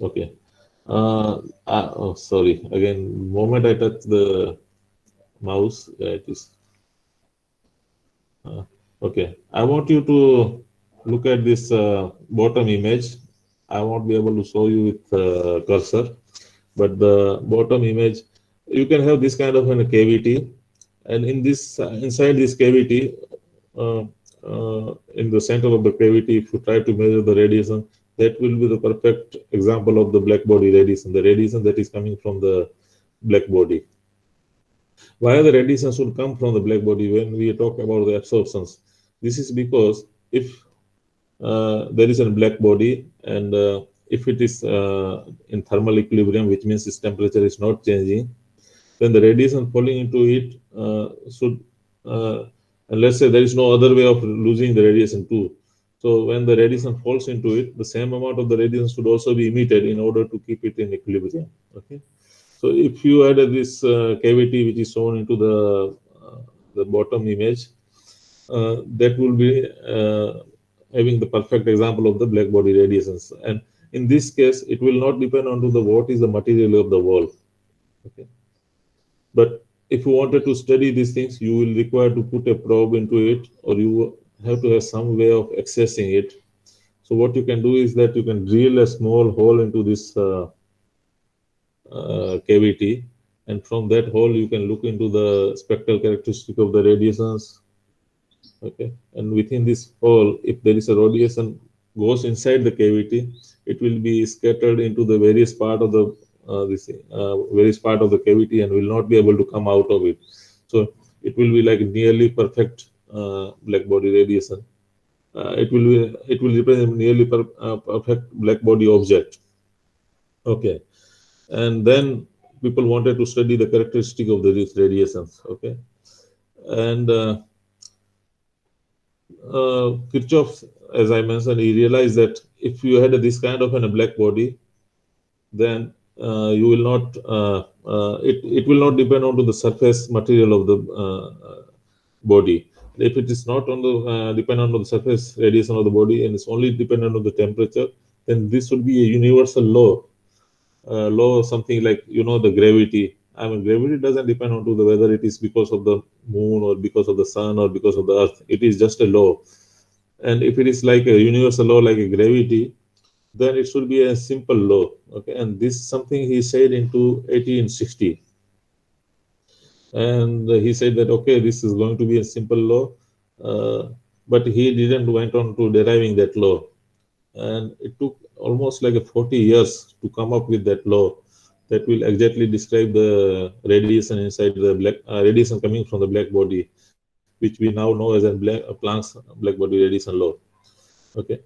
Okay. Oh, sorry. Again, moment I touch the mouse, it is. Okay. I want you to look at this bottom image. I won't be able to show you with cursor, but the bottom image, you can have this kind of a cavity, and in this inside this cavity, in the center of the cavity, if you try to measure the radiation, that will be the perfect example of the black body radiation, the radiation that is coming from the black body. Why the radiation should come from the black body when we talk about the absorptions? This is because if there is a black body, and if it is in thermal equilibrium, which means its temperature is not changing, then the radiation falling into it should, and let's say there is no other way of losing the radiation too. So when the radiation falls into it, the same amount of the radiation should also be emitted in order to keep it in equilibrium. Okay. So if you add this cavity which is shown into the bottom image, that will be having the perfect example of the black body radiations. And in this case, it will not depend on to what is the material of the wall. Okay. But if you wanted to study these things, you will require to put a probe into it, or you have to have some way of accessing it. So what you can do is that you can drill a small hole into this cavity, and from that hole you can look into the spectral characteristic of the radiations. Okay, and within this hole, if there is a radiation goes inside the cavity, it will be scattered into the various part of the various part of the cavity and will not be able to come out of it. So it will be like nearly perfect black body radiation. It will represent nearly perfect black body object. Okay, and then people wanted to study the characteristic of these radiations. Okay, and Kirchhoff, as I mentioned, he realized that if you had this kind of a black body, then you will not it will not depend on to the surface material of the body. If it is not on the dependent on the surface radiation of the body, and it's only dependent on the temperature, then this would be a universal law. Law something like, you know, the gravity. I mean, gravity doesn't depend on to the whether it is because of the moon or because of the sun or because of the earth. It is just a law. And if it is like a universal law like a gravity, then it should be a simple law. Okay, and this is something he said into 1860. And he said that, okay, this is going to be a simple law. but he didn't went on to deriving that law. And it took almost like 40 years to come up with that law that will exactly describe the radiation inside the radiation coming from the black body, which we now know as Planck's black body radiation law. Okay.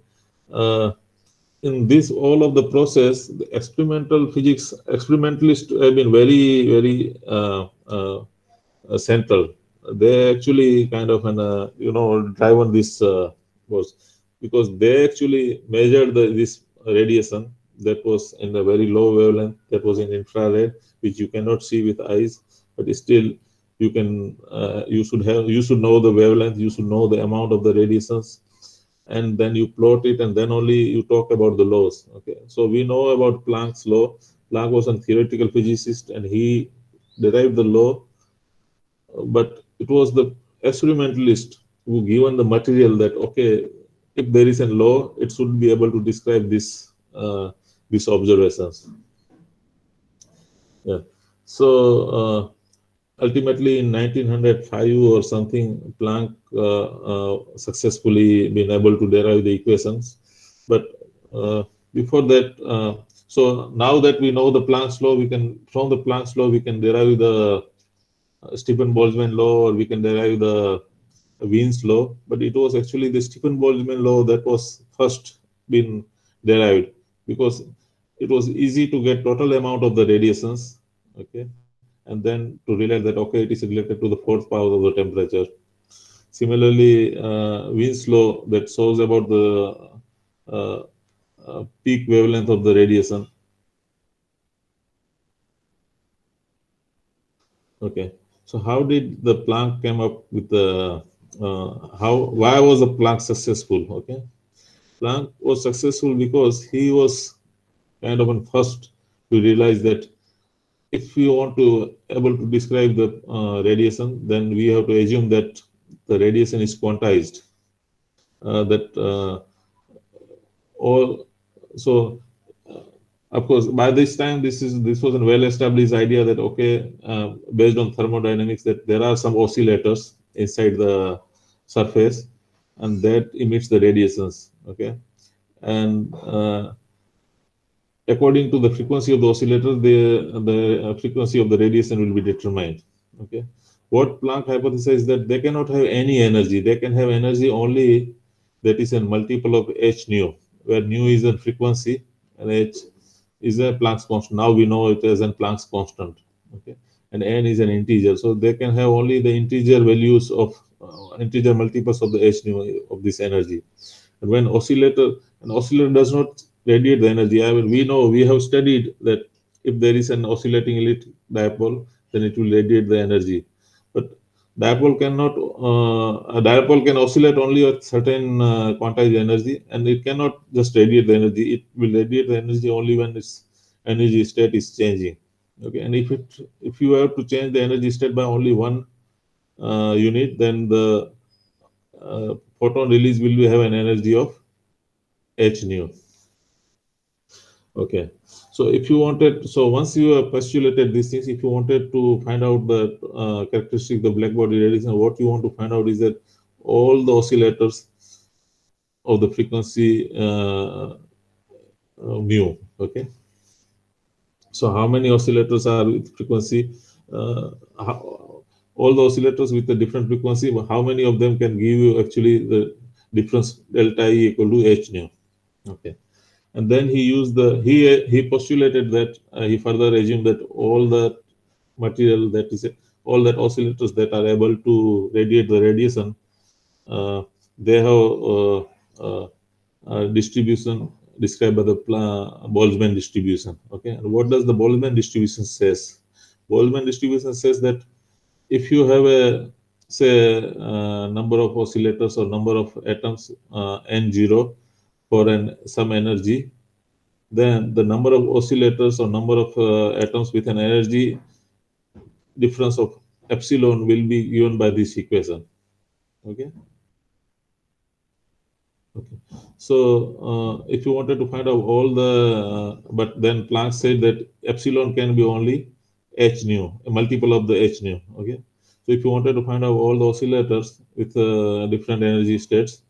In this all of the process, the experimentalists have been very, very central. They actually kind of drive on this was because they actually measured this radiation that was in a very low wavelength, that was in infrared, which you cannot see with eyes, but still you can you should know the wavelength, you should know the amount of the radiations, and then you plot it, and then only you talk about the laws. Okay, so we know about Planck's law. Planck was a theoretical physicist, and he derived the law, but it was the experimentalist who given the material that, okay, if there is a law, it should be able to describe these observations. Yeah. So ultimately in 1905 or something, Planck successfully been able to derive the equations. But before that, so now that we know the Planck's law, from the Planck's law we can derive the Stefan-Boltzmann law, or we can derive the Wien's law. But it was actually the Stefan-Boltzmann law that was first been derived, because it was easy to get total amount of the radiations, okay, and then to realize that, okay, it is related to the fourth power of the temperature. Similarly, Wien's law that shows about the peak wavelength of the radiation. Okay, so how did the Planck come up with the why was the Planck successful? Okay, Planck was successful because he was kind of first to realize that if we want to able to describe the radiation, then we have to assume that the radiation is quantized. Of course, by this time, this was a well-established idea that, okay, based on thermodynamics, that there are some oscillators inside the surface, and that emits the radiations. Okay, and according to the frequency of the oscillator, the frequency of the radiation will be determined. Okay, what Planck hypothesized that they cannot have any energy; they can have energy only that is a multiple of h nu, where nu is a frequency and h is a Planck's constant. Now we know it as a Planck's constant. Okay, and n is an integer, so they can have only the integer values of integer multiples of the h nu of this energy. And when an oscillator does not radiate the energy. I mean, we have studied that if there is an oscillating electric dipole, then it will radiate the energy. But dipole cannot. A dipole can oscillate only at certain quantized energy, and it cannot just radiate the energy. It will radiate the energy only when its energy state is changing. Okay, and if you have to change the energy state by only one unit, then the photon release will have an energy of h nu. Okay, so if you wanted, so once you have postulated these things, if you wanted to find out the characteristic of the black body radiation, what you want to find out is that all the oscillators of the frequency mu. Okay, so how many oscillators are with frequency? All the oscillators with a different frequency, how many of them can give you actually the difference delta E equal to h nu? Okay. And then he used he postulated that he further assumed that all the material that is all that oscillators that are able to radiate the radiation, they have distribution described by the Boltzmann distribution. Okay, and what does the Boltzmann distribution says? Boltzmann distribution says that if you have a number of oscillators or number of atoms n0 for some energy, then the number of oscillators or number of atoms with an energy difference of epsilon will be given by this equation. Okay. Okay. So if you wanted to find out all the, but then Planck said that epsilon can be only h nu, a multiple of the h nu. Okay. So if you wanted to find out all the oscillators with different energy states,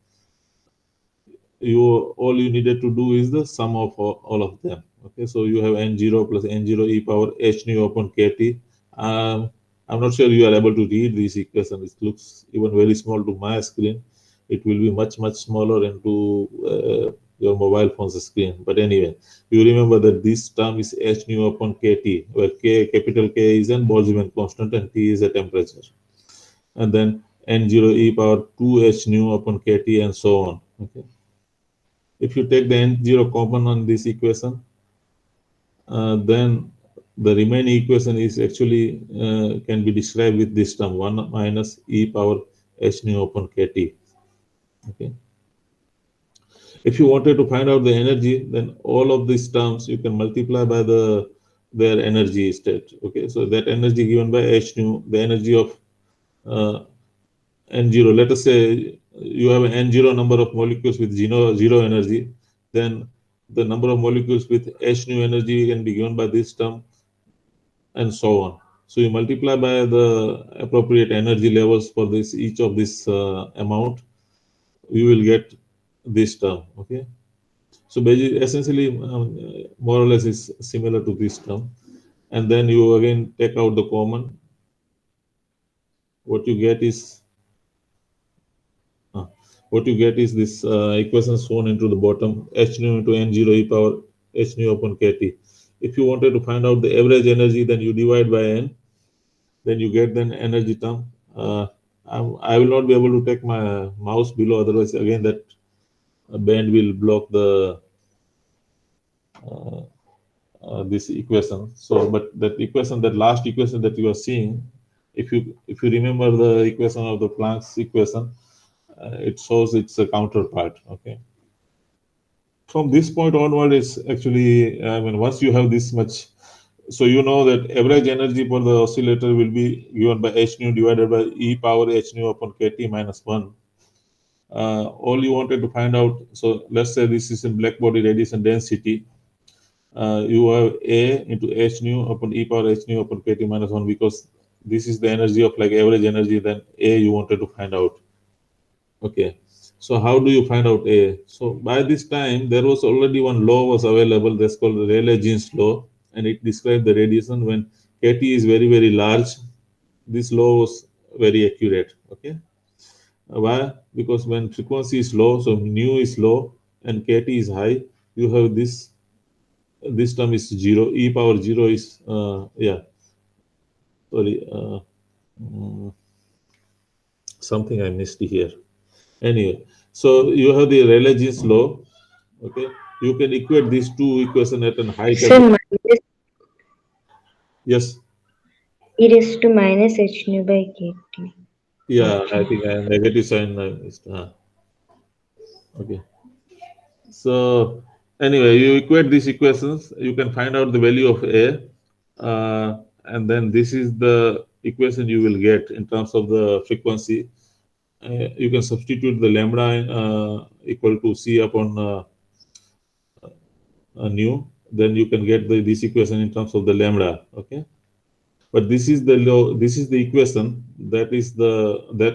all you needed to do is the sum of all of them. Okay, so you have n0 plus n0 e power h nu upon kt. I'm not sure you are able to read this equation. It looks even very small to my screen. It will be much smaller into your mobile phone's screen. But anyway, you remember that this term is h nu upon kt, where k, capital K, is an Boltzmann constant and T is a temperature. And then n0 e power 2h nu upon kt and so on. Okay. If you take the n0 common on this equation, then the remaining equation is actually can be described with this term 1 minus e power h nu upon kt. Okay. If you wanted to find out the energy, then all of these terms you can multiply by their energy state. Okay, so that energy given by h nu, the energy of n0. Let us say you have an n0 number of molecules with zero energy, then the number of molecules with h nu energy can be given by this term, and so on. So you multiply by the appropriate energy levels for this each of this amount, you will get this term. Okay, so basically, essentially, more or less is similar to this term, and then you again take out the common. What you get is this equation shown into the bottom, h nu into n0 e power h nu upon kt. If you wanted to find out the average energy, then you divide by n, then you get the energy term. I will not be able to take my mouse below, otherwise again that band will block the this equation. So, but that equation, that last equation that you are seeing, if you remember the equation of the Planck's equation, it shows its a counterpart. Okay. From this point onward, it's actually, once you have this much, so you know that average energy for the oscillator will be given by h nu divided by e power h nu upon kt minus 1. All you wanted to find out, so let's say this is in black body radiation density. You have A into h nu upon e power h nu upon kt minus 1, because this is the energy of like average energy, then A you wanted to find out. Okay, so how do you find out A? So by this time, there was already one law was available, that's called the Rayleigh-Jeans law, and it described the radiation when kt is very large. This law was very accurate. Okay, why? Because when frequency is low, so nu is low and kt is high, you have this term is 0, e power 0 is something I missed here. Anyway, so you have the Rayleigh-Jeans law. Okay, you can equate these two equations at a high So yes, e raised to minus h nu by kt. yeah, I think I negative sign I missed. Okay, so anyway, you equate these equations, you can find out the value of A, and then this is the equation you will get in terms of the frequency. You can substitute the lambda equal to c upon nu, then you can get this equation in terms of the lambda. Okay, but this is the law, this is the equation that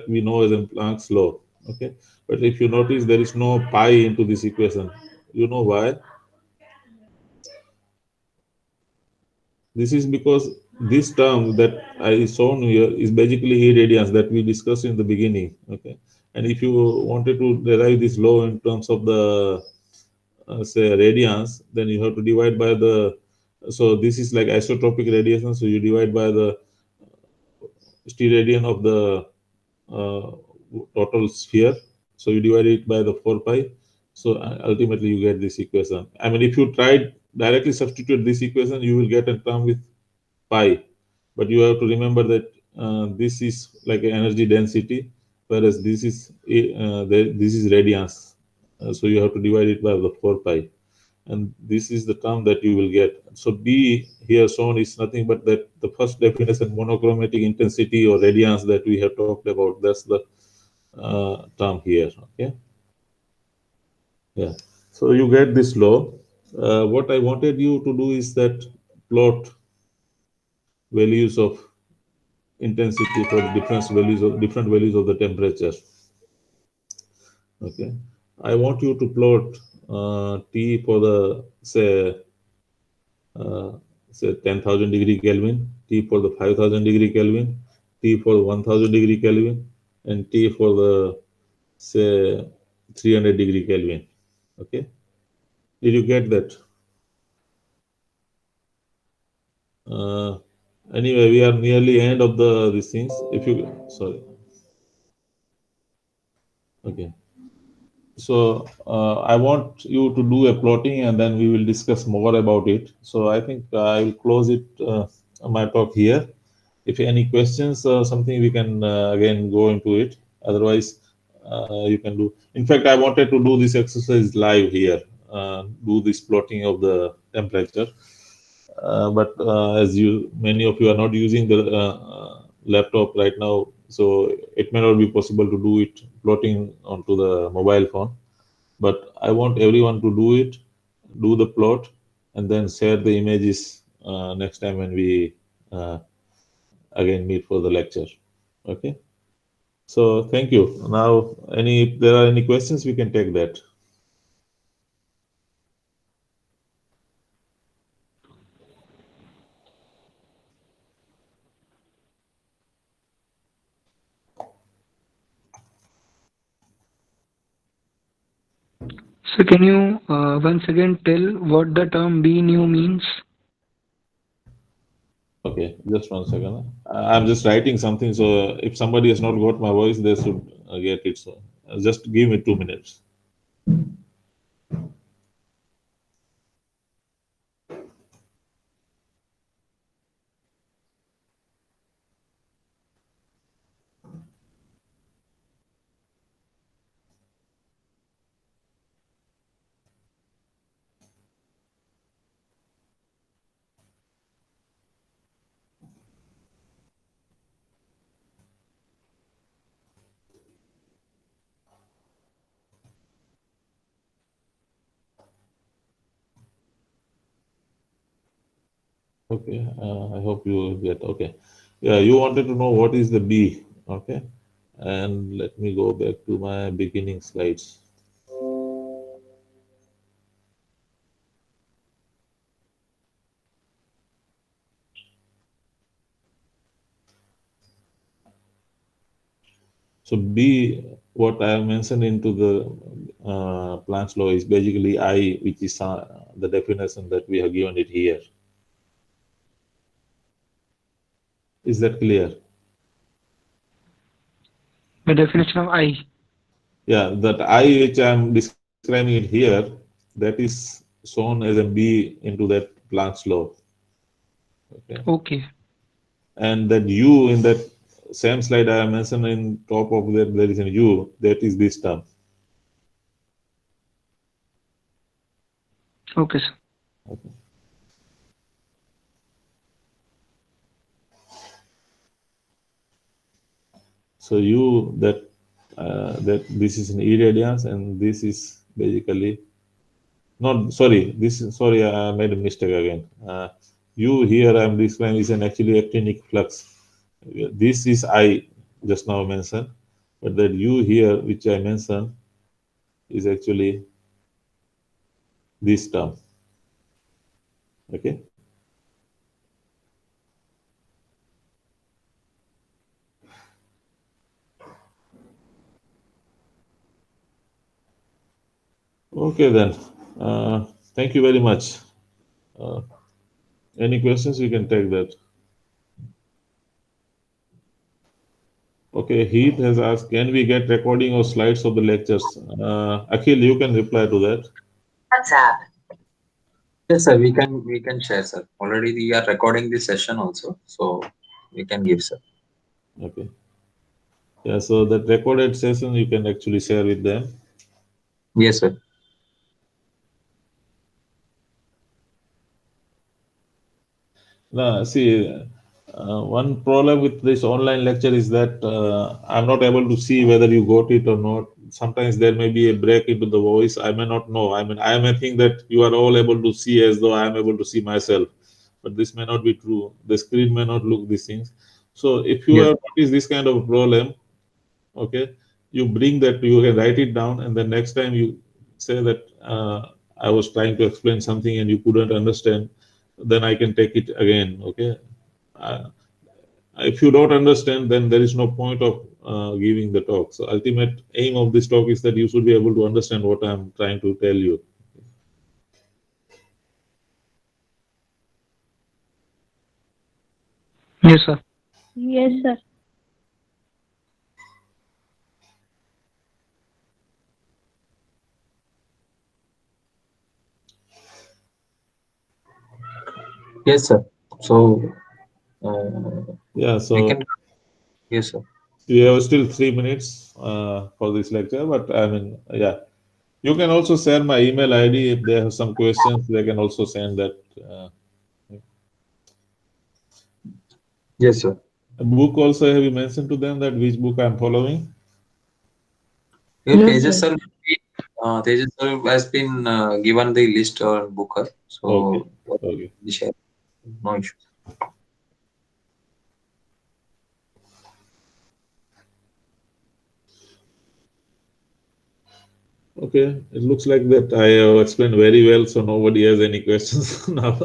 we know as in Planck's law. Okay, but if you notice, there is no pi into this equation. You know why? This is because this term that I shown here is basically irradiance that we discussed in the beginning. Okay, and if you wanted to derive this law in terms of the say radiance, then you have to divide by the, so this is like isotropic radiation, so you divide by the steradian of the total sphere, so you divide it by the 4 pi, so ultimately you get this equation. If you tried directly substitute this equation, you will get a term with pi, but you have to remember that this is like an energy density, whereas this is radiance. So you have to divide it by the 4 pi, and this is the term that you will get. So B here shown is nothing but that the first definition, monochromatic intensity or radiance, that we have talked about. That's the term here. Okay. Yeah. So you get this law. What I wanted you to do is that plot values of intensity for the different values of the temperature. Okay, I want you to plot T for the say 10,000 degree Kelvin, T for the 5,000 degree Kelvin, T for the 1,000 degree Kelvin, and T for the say 300 degree Kelvin. Okay, did you get that? Anyway, we are nearly end of these things. If you sorry. Okay. So I want you to do a plotting, and then we will discuss more about it. So I think I will close it my talk here. If any questions or something, we can again go into it. Otherwise, you can do. In fact, I wanted to do this exercise live here. Do this plotting of the temperature. But as many of you are not using the laptop right now, so it may not be possible to do it plotting onto the mobile phone. But I want everyone to do it, do the plot, and then share the images next time when we again meet for the lecture. Okay. So thank you. Now, if there are any questions, we can take that. So can you once again tell what the term B new means? Okay, just 1 second. I'm just writing something, so if somebody has not got my voice, they should get it. So just give me 2 minutes. Okay, I hope you get. Okay, yeah, you wanted to know what is the B. Okay, and let me go back to my beginning slides. So B, what I have mentioned into the Planck's law is basically I, which is the definition that we have given it here. Is that clear? The definition of I. Yeah, that I which I am describing it here, that is shown as a B into that Planck's law. Okay. Okay. And that U in that same slide I mentioned in top of that there is a U, that is this term. Okay, sir. Okay. So U that this is an irradiance, and this is basically not sorry. This is sorry, I made a mistake again. U here I am describing is an actually actinic flux. This is I just now mentioned, but that U here which I mentioned is actually this term. Okay. Okay then. Thank you very much. Any questions? You can take that. Okay, Heath has asked, can we get recording or slides of the lectures? Akhil, you can reply to that. WhatsApp. Yes, sir. We can share, sir. Already we are recording this session also, so we can give, sir. Okay. Yeah, so that recorded session you can actually share with them. Yes, sir. Now, see, one problem with this online lecture is that I'm not able to see whether you got it or not. Sometimes there may be a break into the voice. I may not know. I mean, I may think that you are all able to see as though I am able to see myself, but this may not be true. The screen may not look these things. So if you Yes. have noticed this kind of a problem, okay, you bring that, you can write it down, and then next time you say that I was trying to explain something and you couldn't understand, then I can take it again. Okay. If you don't understand, then there is no point of giving the talk. So ultimate aim of this talk is that you should be able to understand what I'm trying to tell you. Yes, sir. Yes, sir. Yes, sir. So Yeah. we So can. Yes, sir. we have still 3 minutes for this lecture, but I mean, yeah, you can also share my email ID if they have some questions. They can also send that. Yes, sir. A book also, have you mentioned to them that which book I'm following? Your No, Tejas sir. sir, Tejas sir has been given the list on Booker. Okay. So what Okay. we share. No issue. Okay. It looks like that I have explained very well, so nobody has any questions now.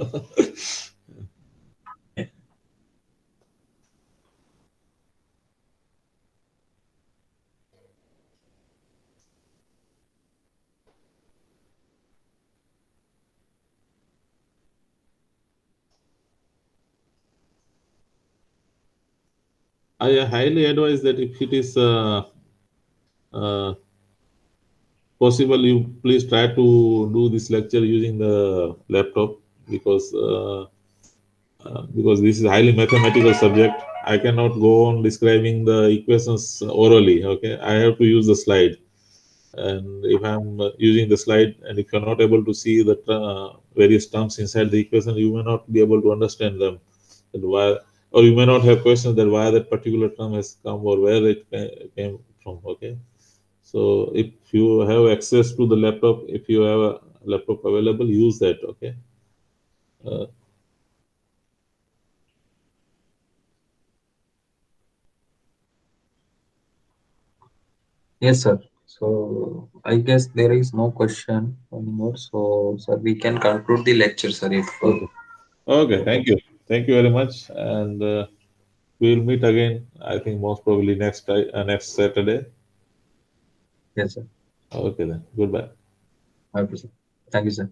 I highly advise that if it is uh, possible, you please try to do this lecture using the laptop, because this is a highly mathematical subject. I cannot go on describing the equations orally. Okay, I have to use the slide, and if I'm using the slide, and if you're not able to see the various terms inside the equation, you may not be able to understand them, and why, or you may not have questions that why that particular term has come or where it came from. Okay, so if you have access to the laptop, if you have a laptop available, use that. Okay. Uh, Yes, sir. So I guess there is no question anymore. So, sir, we can conclude the lecture, sir. If okay. Okay. okay. Thank you very much, and we will meet again. I think most probably next Saturday. Yes, sir. Okay then. Goodbye. Okay, sir. Thank you, sir.